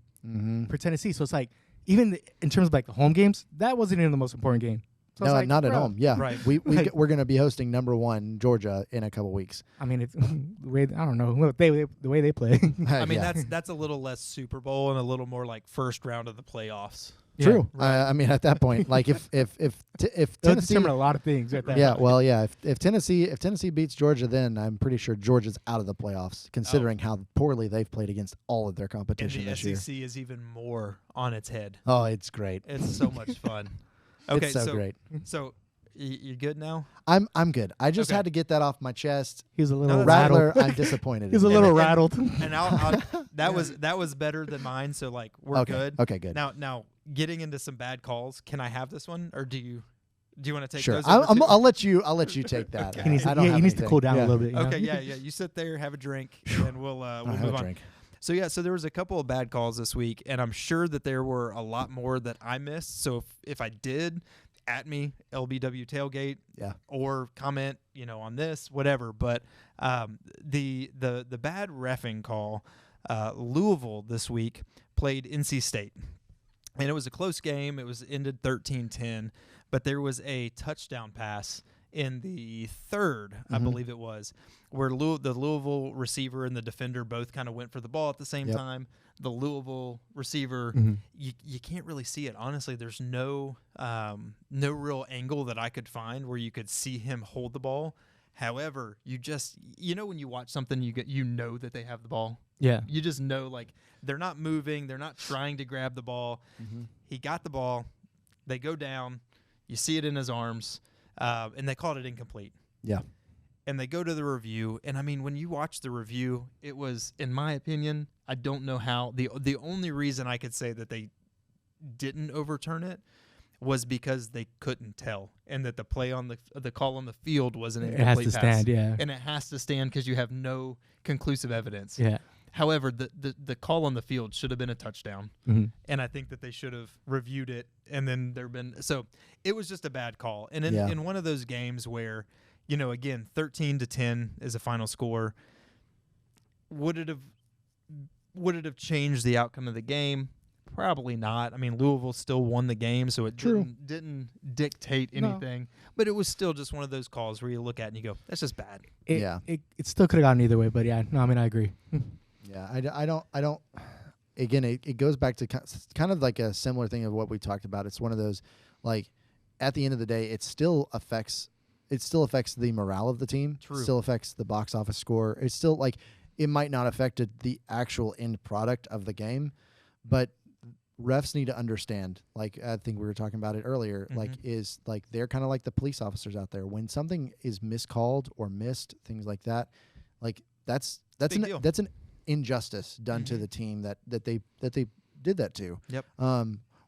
for Tennessee. So it's like even in terms of like the home games, that wasn't even the most important game. So no, like, not at home. Yeah, right. We're going to be hosting number 1 Georgia in a couple weeks. I mean, it's the way I don't know the way they play. I mean, that's a little less Super Bowl and a little more like first round of the playoffs. True. Right. I mean, at that point, like if They'll Tennessee, determine a lot of things at that yeah, point. well, yeah, if Tennessee beats Georgia, then I'm pretty sure Georgia's out of the playoffs, considering how poorly they've played against all of their competition And the this year. SEC is even more on its head. Oh, it's great. It's so much fun. Okay, It's so great. So you good now? I'm good. I just Okay. had to get that off my chest. He was a little No, Rattler, rattled. I'm disappointed. He was a in little him. rattled. And that was better than mine. So like we're Okay. good. Okay, good. Now getting into some bad calls. Can I have this one, or do you want to take Sure. those? over too? I'll let you take that. Okay. He needs, I don't have he needs to anything. cool down Yeah. a little bit. You know? Okay, yeah. You sit there, have a drink, and then we'll I'll move have a on. drink. So there was a couple of bad calls this week, and I'm sure that there were a lot more that I missed. So if I did, at me, LBW Tailgate, Yeah. or comment, on this, whatever. But the bad reffing call, Louisville this week played NC State, and it was a close game. It was ended 13-10, but there was a touchdown pass in the third, I believe it was, where the Louisville receiver and the defender both kind of went for the ball at the same time. The Louisville receiver, you can't really see it. Honestly, there's no real angle that I could find where you could see him hold the ball. However, you just when you watch something, you know that they have the ball. Yeah. You just know, like, they're not moving, they're not trying to grab the ball. He got the ball. They go down. You see it in his arms, and they called it incomplete. Yeah. And they go to the review, and I mean, when you watch the review, it was, in my opinion, I don't know how. The only reason I could say that they didn't overturn it was because they couldn't tell, and that the play on the call on the field was an incomplete It has to pass. stand, yeah. And it has to stand because you have no conclusive evidence. Yeah. However, the call on the field should have been a touchdown, and I think that they should have reviewed it, and then so it was just a bad call. And in one of those games where, again, 13-10 is a final score, would it have changed the outcome of the game? Probably not. I mean, Louisville still won the game, so it didn't dictate anything. But it was still just one of those calls where you look at it and you go, "That's just bad." It still could have gone either way, but yeah, no, I mean, I agree. Yeah, I don't. Again, it goes back to kind of like a similar thing of what we talked about. It's one of those, like, at the end of the day, it still affects the morale of the team. True. It still affects the box office score. It's still like it might not affect the actual end product of the game, but refs need to understand. Like, I think we were talking about it earlier. Like they're kind of like the police officers out there. When something is miscalled or missed, things like that, like that's an injustice done to the team that they did that to. Yep.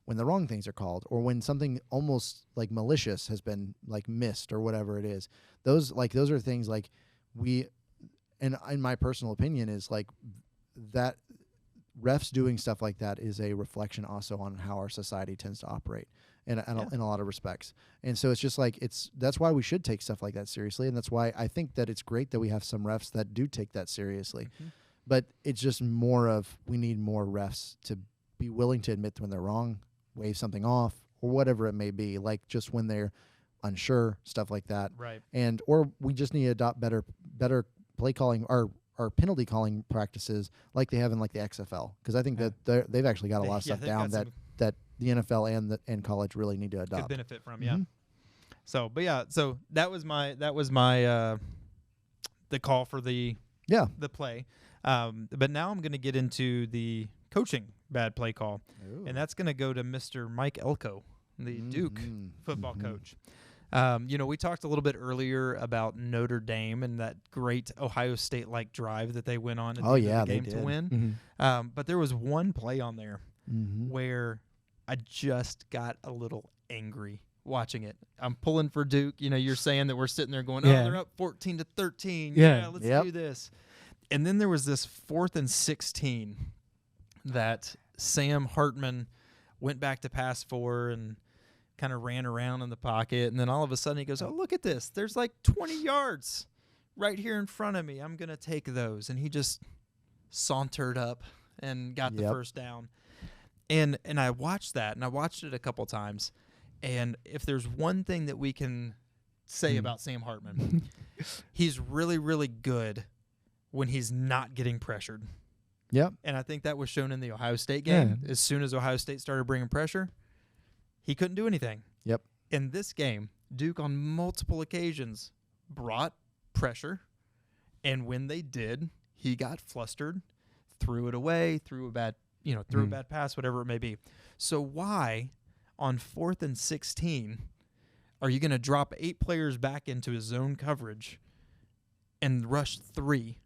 When the wrong things are called, or when something almost like malicious has been like missed or whatever it is, those are things like and in my personal opinion is like that refs doing stuff like that is a reflection also on how our society tends to operate in a lot of respects. And so it's just like that's why we should take stuff like that seriously, and that's why I think that it's great that we have some refs that do take that seriously. But it's just more of, we need more refs to be willing to admit when they're wrong, wave something off, or whatever it may be, like just when they're unsure, stuff like that. Right. Or we just need to adopt better play calling or penalty calling practices like they have in like the XFL, because I think that they've actually got a lot of stuff down that the NFL and college really need to adopt. Could benefit from, yeah. So, but yeah, so that was my the call for the play. But now I'm going to get into the coaching bad play call, Ooh. and that's going to go to Mr. Mike Elko, the Duke football coach. We talked a little bit earlier about Notre Dame and that great Ohio State-like drive that they went on at the end of the game to win. But there was one play on there where I just got a little angry watching it. I'm pulling for Duke. You're saying that we're sitting there going, they're up 14-13. Yeah, let's do this. And then there was this 4th and 16 that Sam Hartman went back to pass for and kind of ran around in the pocket. And then all of a sudden he goes, look at this. There's like 20 yards right here in front of me. I'm going to take those. And he just sauntered up and got the first down. And I watched that, and I watched it a couple times. And if there's one thing that we can say about Sam Hartman, he's really, really good when he's not getting pressured. Yep. And I think that was shown in the Ohio State game. As soon as Ohio State started bringing pressure, he couldn't do anything. Yep. In this game, Duke on multiple occasions brought pressure, and when they did, he got flustered, threw it away, threw a bad pass, whatever it may be. So why, on 4th and 16, are you going to drop 8 players back into his zone coverage and rush 3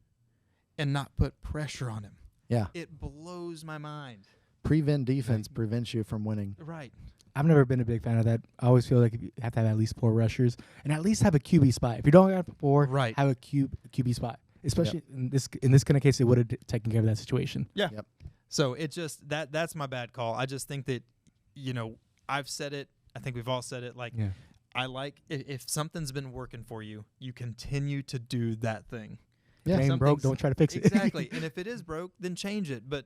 and not put pressure on him? Yeah. It blows my mind. Prevent defense prevents you from winning. Right. I've never been a big fan of that. I always feel like you have to have at least 4 rushers and at least have a QB spot. If you don't have 4, have a QB spot. Especially in this kind of case, it would have taken care of that situation. Yeah. Yep. So it just that's my bad call. I just think that I've said it. I think we've all said it. I like if something's been working for you, you continue to do that thing. Yeah. If it broke, don't try to fix it. Exactly. And if it is broke, then change it. But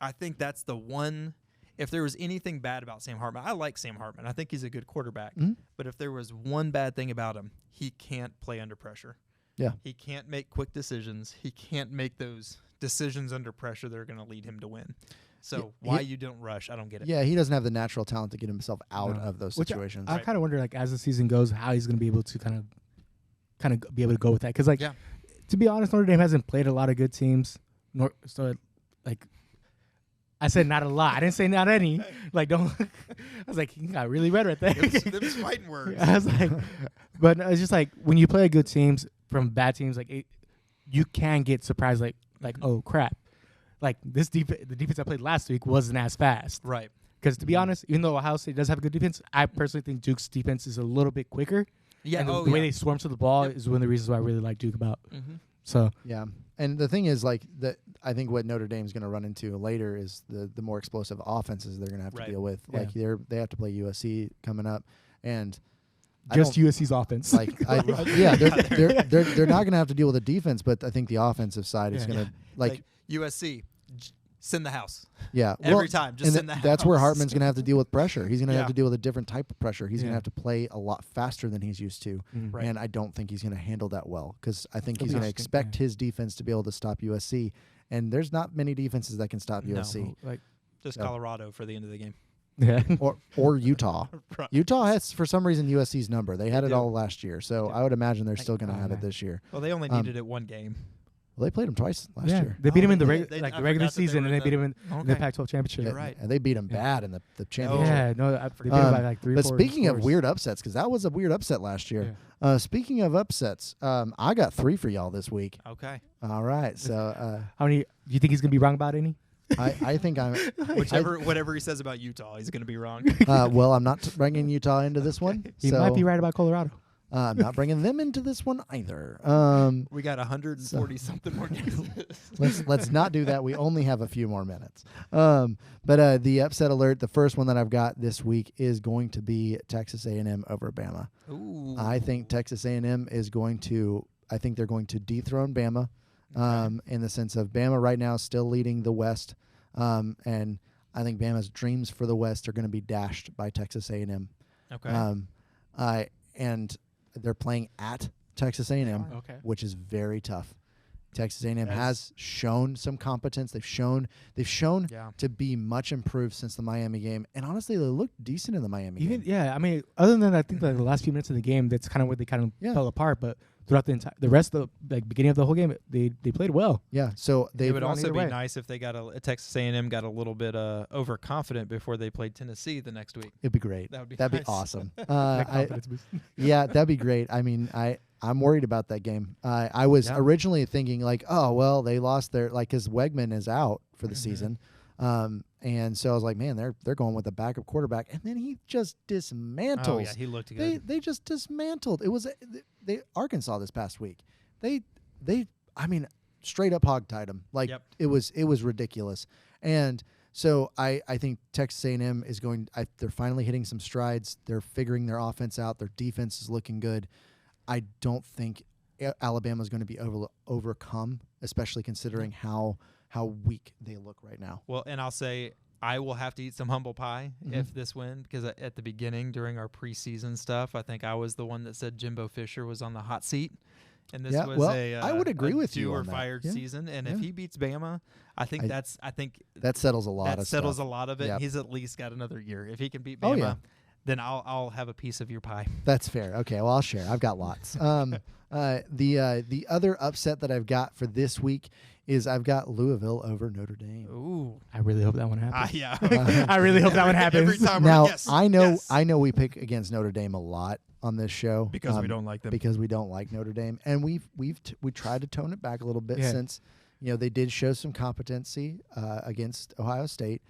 I think that's the one. If there was anything bad about Sam Hartman, I like Sam Hartman. I think he's a good quarterback. But if there was one bad thing about him, he can't play under pressure. Yeah. He can't make quick decisions. He can't make those decisions under pressure that are going to lead him to win. So why you don't rush, I don't get it. Yeah, he doesn't have the natural talent to get himself out of those situations. I kind of wonder, as the season goes, how he's going to be able to kind of be able to go with that. Because, to be honest, Notre Dame hasn't played a lot of good teams. I said not a lot. I didn't say not any. Don't. I was like, he got really red right there. Them's fighting words. I was like, but it's just when you play good teams from bad teams, you can get surprised. Oh crap, the defense I played last week wasn't as fast. Right. Because to be honest, even though Ohio State does have a good defense, I personally think Duke's defense is a little bit quicker. Yeah. And the way they swarm to the ball is one of the reasons why I really like Duke about. So yeah. And the thing is, I think what Notre Dame's going to run into later is the more explosive offenses they're going to have to deal with. Yeah. They have to play USC coming up, and just USC's offense. They're not going to have to deal with the defense, but I think the offensive side is going to USC. Send the house. Yeah. Every time. Just send the house. That's where Hartman's going to have to deal with pressure. He's going to have to deal with a different type of pressure. He's going to have to play a lot faster than he's used to. Right. And I don't think he's going to handle that well because I think he's going to expect his defense to be able to stop USC. And there's not many defenses that can stop USC. Just Colorado for the end of the game. Yeah. or Utah. Right. Utah has, for some reason, USC's number. They had it all last year. So I would imagine they're still going to have it this year. Well, they only needed it one game. Well, they played them twice last year. They beat him in the regular season, and they beat him in the Pac-12 championship. You're right. And they beat him bad in the championship. Yeah, no, they beat him by 3 or 4 But speaking of scores. weird upsets, because that was a weird upset last year. Yeah. Speaking of upsets, I got 3 for y'all this week. Okay. All right. So how many? Do you think he's gonna be wrong about any? I think I'm. Whatever he says about Utah, he's going to be wrong. Well, I'm not bringing Utah into this one. He might be right about Colorado. I'm not bringing them into this one either. We got 140 something more games. Let's not do that. We only have a few more minutes. But the upset alert, the first one that I've got this week is going to be Texas A&M over Bama. Ooh. I think Texas A&M is going to. I think they're going to dethrone Bama, in the sense of Bama right now still leading the West, and I think Bama's dreams for the West are going to be dashed by Texas A&M. Okay. And they're playing at Texas A&M, Okay. which is very tough. Texas A&M has shown some competence. They've shown to be much improved since the Miami game, and honestly, they looked decent in the Miami game. Yeah, I mean, other than I think the last few minutes of the game, that's kind of where they kind of fell apart. But throughout the rest of the beginning of the whole game, they played well. Yeah, so it would also be nice if they got Texas A&M got a little bit overconfident before they played Tennessee the next week. It'd be great. That'd nice. Be awesome. Yeah, that'd be great. I mean, I'm worried about that game. I was originally thinking like, oh well, they lost their because Wegman is out for the season, and so I was like, man, they're going with a backup quarterback, and then he just dismantles. Oh yeah, he looked good. They just dismantled. It was Arkansas this past week. They I mean straight up hogtied them. Like it was ridiculous, and so I think Texas A&M is they're finally hitting some strides. They're figuring their offense out. Their defense is looking good. I don't think Alabama is going to be overcome, especially considering how weak they look right now. Well, and I'll say I will have to eat some humble pie if this win, because at the beginning during our preseason stuff, I think I was the one that said Jimbo Fisher was on the hot seat. And this was I would agree with you on that. Fired season, and if he beats Bama, I think that settles a lot. That settles a lot of it. Yep. He's at least got another year. If he can beat Bama, then I'll have a piece of your pie. That's fair. Okay, well I'll share. I've got lots. The other upset that I've got for this week is I've got Louisville over Notre Dame. Ooh, I really hope that one happens. Yeah, I really hope that one happens. Every time now I know we pick against Notre Dame a lot on this show because we don't like them. Because we don't like Notre Dame, and we tried to tone it back a little bit since they did show some competency against Ohio State,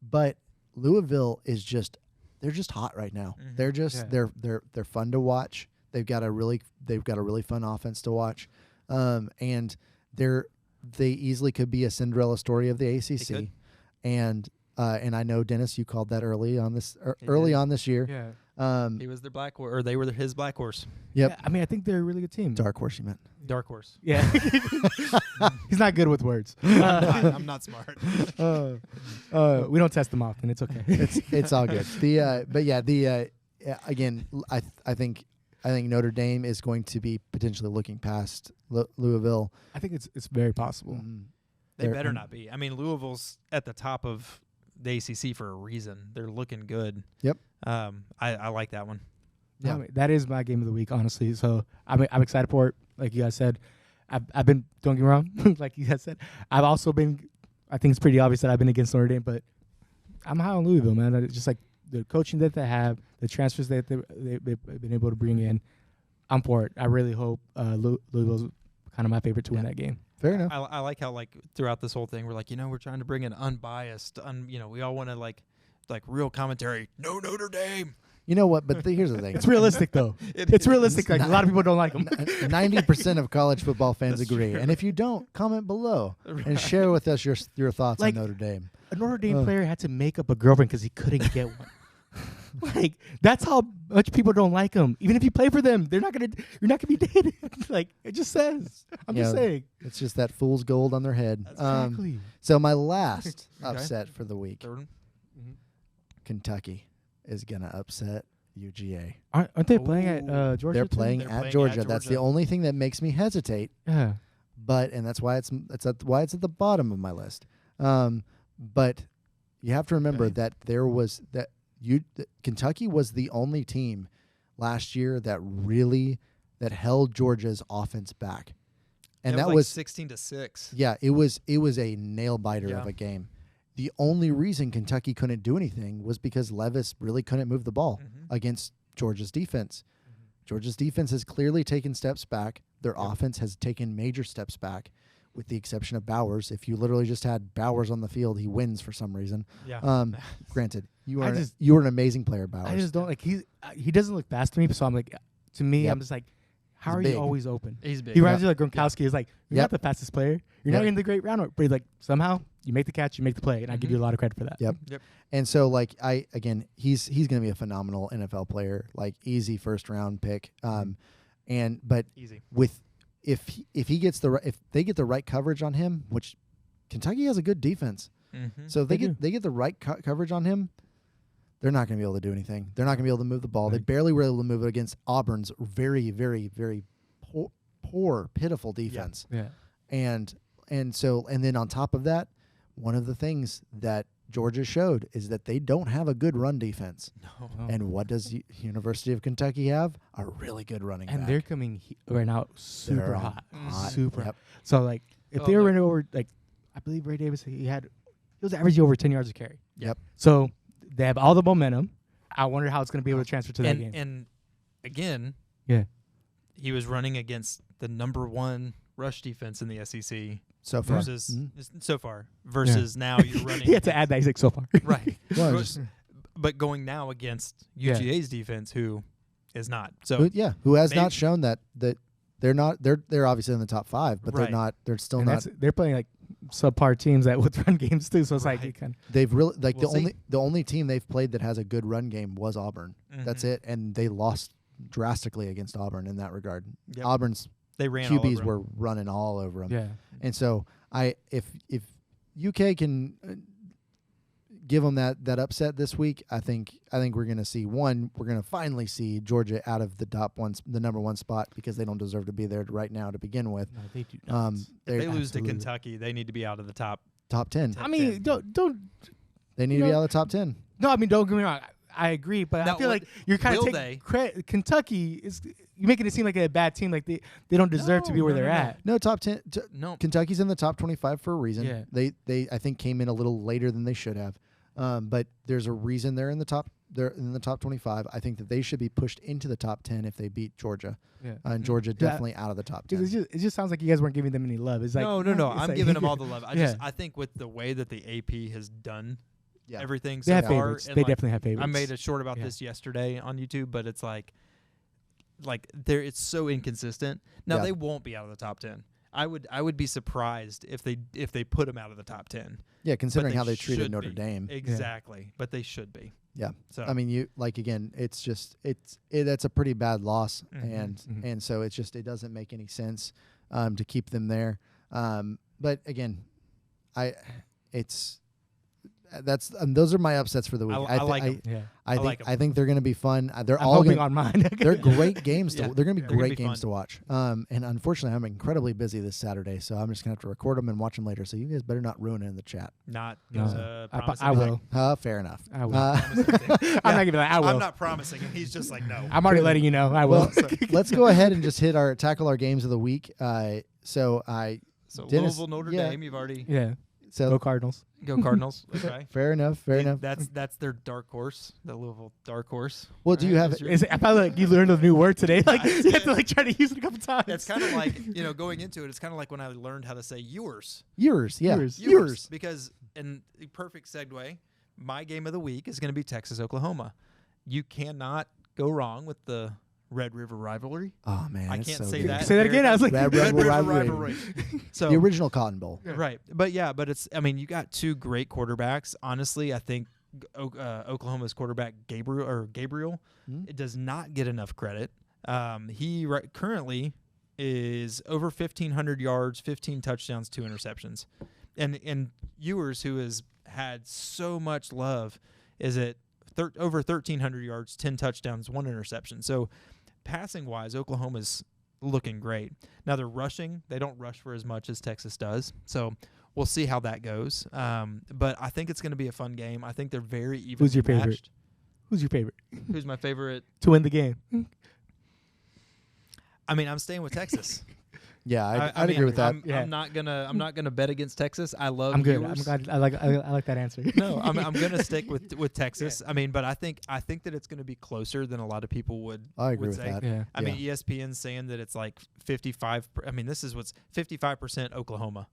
but Louisville is they're just hot right now. Mm-hmm. They're just they're fun to watch. They've got a really fun offense to watch, and they easily could be a Cinderella story of the ACC. And I know Dennis, you called that early on this year. Yeah. He was their black horse, or they were his black horse. Yep. Yeah, I mean, I think they're a really good team. Dark horse, you meant. Dark horse. Yeah. He's not good with words. I'm not smart. We don't test them often. It's okay. It's all good. Again, I think Notre Dame is going to be potentially looking past Louisville. I think it's very possible. Mm-hmm. They better not be. I mean, Louisville's at the top of the ACC for a reason. They're looking good. Yep. I like that one. Yeah, I mean, that is my game of the week, honestly. So I'm excited for it. Like you guys said, I've been, don't get me wrong, like you guys said, I've also been. I think it's pretty obvious that I've been against Notre Dame, but I'm high on Louisville, man. It's just like the coaching that they have, the transfers that they've been able to bring in. I'm for it. I really hope Louisville's kind of my favorite to win that game. Fair enough. I like how throughout this whole thing we're like, we're trying to bring an unbiased, we all want to like real commentary. No Notre Dame. You know what? But here's the thing. It's realistic though. It's realistic. Like a lot of people don't like them. 90% of college football fans agree. And if you don't, comment below and share with us your thoughts on Notre Dame. A Notre Dame player had to make up a girlfriend because he couldn't get one. Like that's how much people don't like him. Even if you play for them, you're not gonna be dated. Like it just says. I'm just saying. It's just that fool's gold on their head. Exactly. So my last upset for the week, Kentucky is gonna upset UGA. Aren't they playing at Georgia? They're playing at Georgia. That's the only thing that makes me hesitate. Yeah. And that's why it's at the bottom of my list. But you have to remember that Kentucky was the only team last year that held Georgia's offense back, and that was 16-6. Yeah, it was a nail biter of a game. The only reason Kentucky couldn't do anything was because Levis really couldn't move the ball against Georgia's defense. Georgia's defense has clearly taken steps back. Their offense has taken major steps back, with the exception of Bowers. If you literally just had Bowers on the field, he wins for some reason. Yeah. Granted, you are an amazing player, Bowers. I just don't like he doesn't look fast to me. So I'm like, to me, I'm just like, how are you always open? He's big. He runs like Gronkowski. He's like, you're not the fastest player. You're not in the great round, but he's like somehow you make the catch, you make the play, and I give you a lot of credit for that. Yep. And so he's going to be a phenomenal NFL player, like easy first round pick. But easy if they get the right coverage on him, which Kentucky has a good defense, so if they get the right coverage on him, they're not going to be able to do anything. They're not going to be able to move the ball. Right. They barely were able to move it against Auburn's very, very, very poor, pitiful defense. Yeah. and then on top of that, one of the things that Georgia showed is that they don't have a good run defense. No. And what does University of Kentucky have? A really good running back. And they're coming right now super They're hot. hot. Super Yep. hot. So, like, if they were running over, like, I believe Ray Davis, he was averaging over 10 yards a carry. Yep. So, they have all the momentum. I wonder how it's going to be able to transfer to that game. And again, Yeah. he was running against the number 1 rush defense in the SEC so far. versus versus now you're running. He had to add that. He's like, so far. Right. Well, But going now against UGA's defense, who is not. So who has not shown that they're not they're obviously in the top 5, but Right. they're still And not. they're playing like subpar teams that with run games too. So it's like Right. you kind They've really We'll see. the only team they've played that has a good run game was Auburn. That's it, and they lost drastically against Auburn in that regard. Yep. Auburn's they ran all QBs over him. were running all over them. yeah. And so if UK can give them that upset this week, I think we're going to see we're going to finally see Georgia out of the number 1 spot, because they don't deserve to be there right now to begin with. No, they do not. If they lose to absolutely Kentucky, they need to be out of the top. top 10. I mean, don't. They need you to be know- out of the top 10. No, I mean, don't get me wrong. I agree, but Now, I feel what- like you're kind of will taking credit. Kentucky is you're making it seem like a bad team, like they don't deserve to be where No, they're no, no. at. No, top 10. No. Kentucky's in the top 25 for a reason. Yeah. They I think came in a little later than they should have. But there's a reason they're in the top 25. I think that they should be pushed into the top 10 if they beat Georgia. Yeah. And Georgia definitely out of the top 10. It just sounds like you guys weren't giving them any love. It's like no. it's I'm like- giving them all the love. Yeah. I think with the way that the AP has done Yeah. everything They so have far, favorites. and They like, definitely have favorites. I made a short about Yeah. this yesterday on YouTube, but it's like there it's so inconsistent. Now Yeah. they won't be out of the top 10. I would be surprised if they put them out of the top 10. Yeah, considering But how they treated should Notre be. Dame. Exactly, but they should be. Yeah. So I mean, it's just that's a pretty bad loss, Mhm. and so it doesn't make any sense to keep them there. But again, those are my upsets for the week. I like 'em. Yeah. I think they're going to be fun. They're I'm all hoping gonna, on mine. they're great games. Yeah. They're going to be They're gonna great be games fun. to watch. And unfortunately, I'm incredibly busy this Saturday, so I'm just going to have to record them and watch them later. So you guys better not ruin it in the chat. not No. promise I anything. will. Fair enough. I will. Promise anything. I'm not gonna be like I will. I'm not promising, and he's just like no. I'm already letting you know. I will. Well, let's go ahead and just tackle our games of the week. So Dennis, Louisville, Notre yeah. Dame, you've already Yeah. So Go Cardinals. go Cardinals. Okay. fair enough. Fair enough. That's their dark horse, the Louisville dark horse. Well, do you Right? have That's your- I felt like you learned a new word today. Like I you have to did. like try to use it a couple times. It's kind of like going into it. It's kind of like when I learned how to say yours. yours? Yeah, Yours. yours. Because in a perfect segue, my game of the week is going to be Texas Oklahoma. You cannot go wrong with the Red River rivalry. Oh man, I it's can't so say good. that. Say that again. I was like, Red Red River River rivalry. So The original Cotton Bowl. right, but it's. I mean, you got two great quarterbacks. Honestly, I think Oklahoma's quarterback Gabriel, it does not get enough credit. He currently is over 1,500 yards, 15 touchdowns, 2 interceptions, and Ewers, who has had so much love, is at over 1,300 yards, 10 touchdowns, 1 interception. So passing wise, Oklahoma's looking great. Now they're rushing; they don't rush for as much as Texas does. So we'll see how that goes. But I think it's going to be a fun game. I think they're very evenly Who's your favorite? matched. Who's your favorite Who's my favorite? to win the game? I mean, I'm staying with Texas. Yeah, I I'd mean, agree with that. I'm not gonna bet against Texas. I love. I'm good. Ewers. I'm glad. I like that answer. No, I'm gonna stick with Texas. I mean, but I think that it's gonna be closer than a lot of people would. I agree would with say. that. Yeah. I mean, ESPN's saying that it's like 55. I mean, this is what's 55% Oklahoma.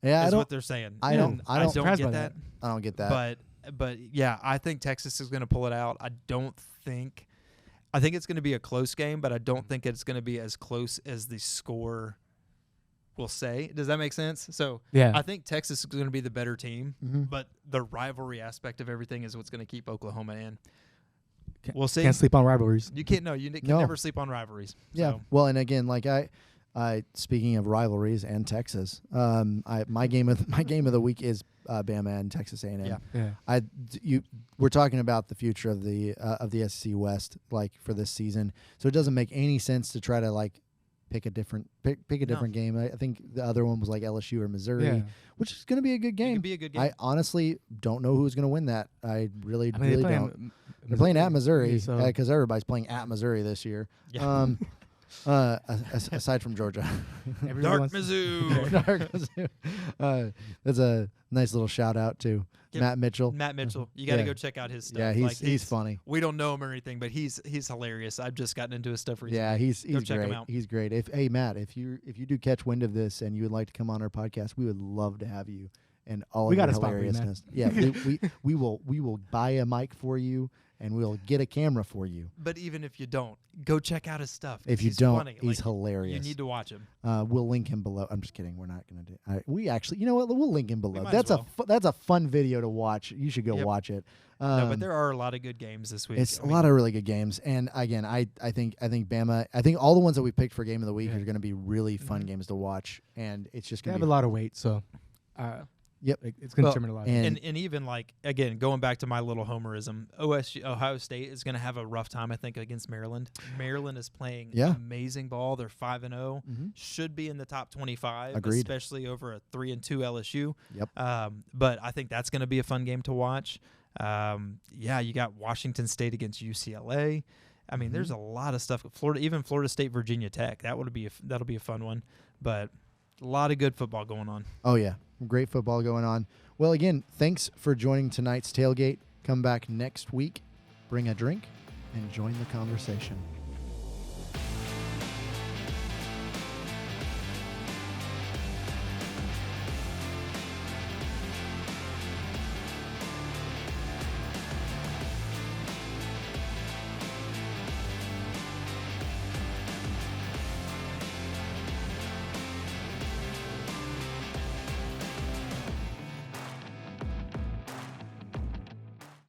Yeah, Is what they're saying. I don't- And I don't- surprised get by that. I don't get that. But yeah, I think Texas is going to pull it out. I think it's going to be a close game, but I don't think it's going to be as close as the score will say. Does that make sense? So Yeah. I think Texas is going to be the better team, Mhm. but the rivalry aspect of everything is what's going to keep Oklahoma in. Can't- We'll see. Can't sleep on rivalries. You can No. never sleep on rivalries. Yeah. So, Well, and again, like I speaking of rivalries and Texas, my game of the week is Bama and Texas A&M. Yeah. Yeah. We're talking about the future of the SEC West, like for this season. So it doesn't make any sense to try to like pick a different game. I think the other one was like LSU or Missouri, which is going to be a good game. It could be a good game. I honestly don't know who's going to win that. I really don't. They're Missouri, playing at Missouri so because everybody's playing at Missouri this year. Yeah. Aside from Georgia. Dark Mizzou. Dark Mizzou. That's a nice little shout out to Matt Mitchell. Matt Mitchell. You got to go check out his stuff. Yeah, he's funny. We don't know him or anything, but he's hilarious. I've just gotten into his stuff recently. Yeah, he's go check great. him out. He's great. Hey Matt, if you do catch wind of this and you would like to come on our podcast, we would love to have you and all of your hilariousness. Yeah, we will buy a mic for you and we'll get a camera for you. But even if you don't, go check out his stuff. If you he's don't, funny. he's hilarious. You need to watch him. We'll link him below. I'm just kidding. We're not going to do. We actually, you know what? We'll link him below. might That's as well. that's a fun video to watch. You should go watch it. No, but there are a lot of good games this week. It's a lot of really good games, and again, I think Bama. I think all the ones that we picked for game of the week are going to be really fun games to watch, and it's just They going have to a lot of weight, so Yep. it's going to determine a lot. And even like again, going back to my little homerism, Ohio State is going to have a rough time, I think, against Maryland. Maryland is playing amazing ball. They're 5-0, should be in the top 25, Agreed. Especially over a 3-2 LSU. Yep. But I think that's going to be a fun game to watch. You got Washington State against UCLA. I mean, there's a lot of stuff. Florida State, Virginia Tech. That'll be a fun one. But a lot of good football going on. Oh yeah, great football going on. Well, again, thanks for joining tonight's tailgate. Come back next week, bring a drink, and join the conversation.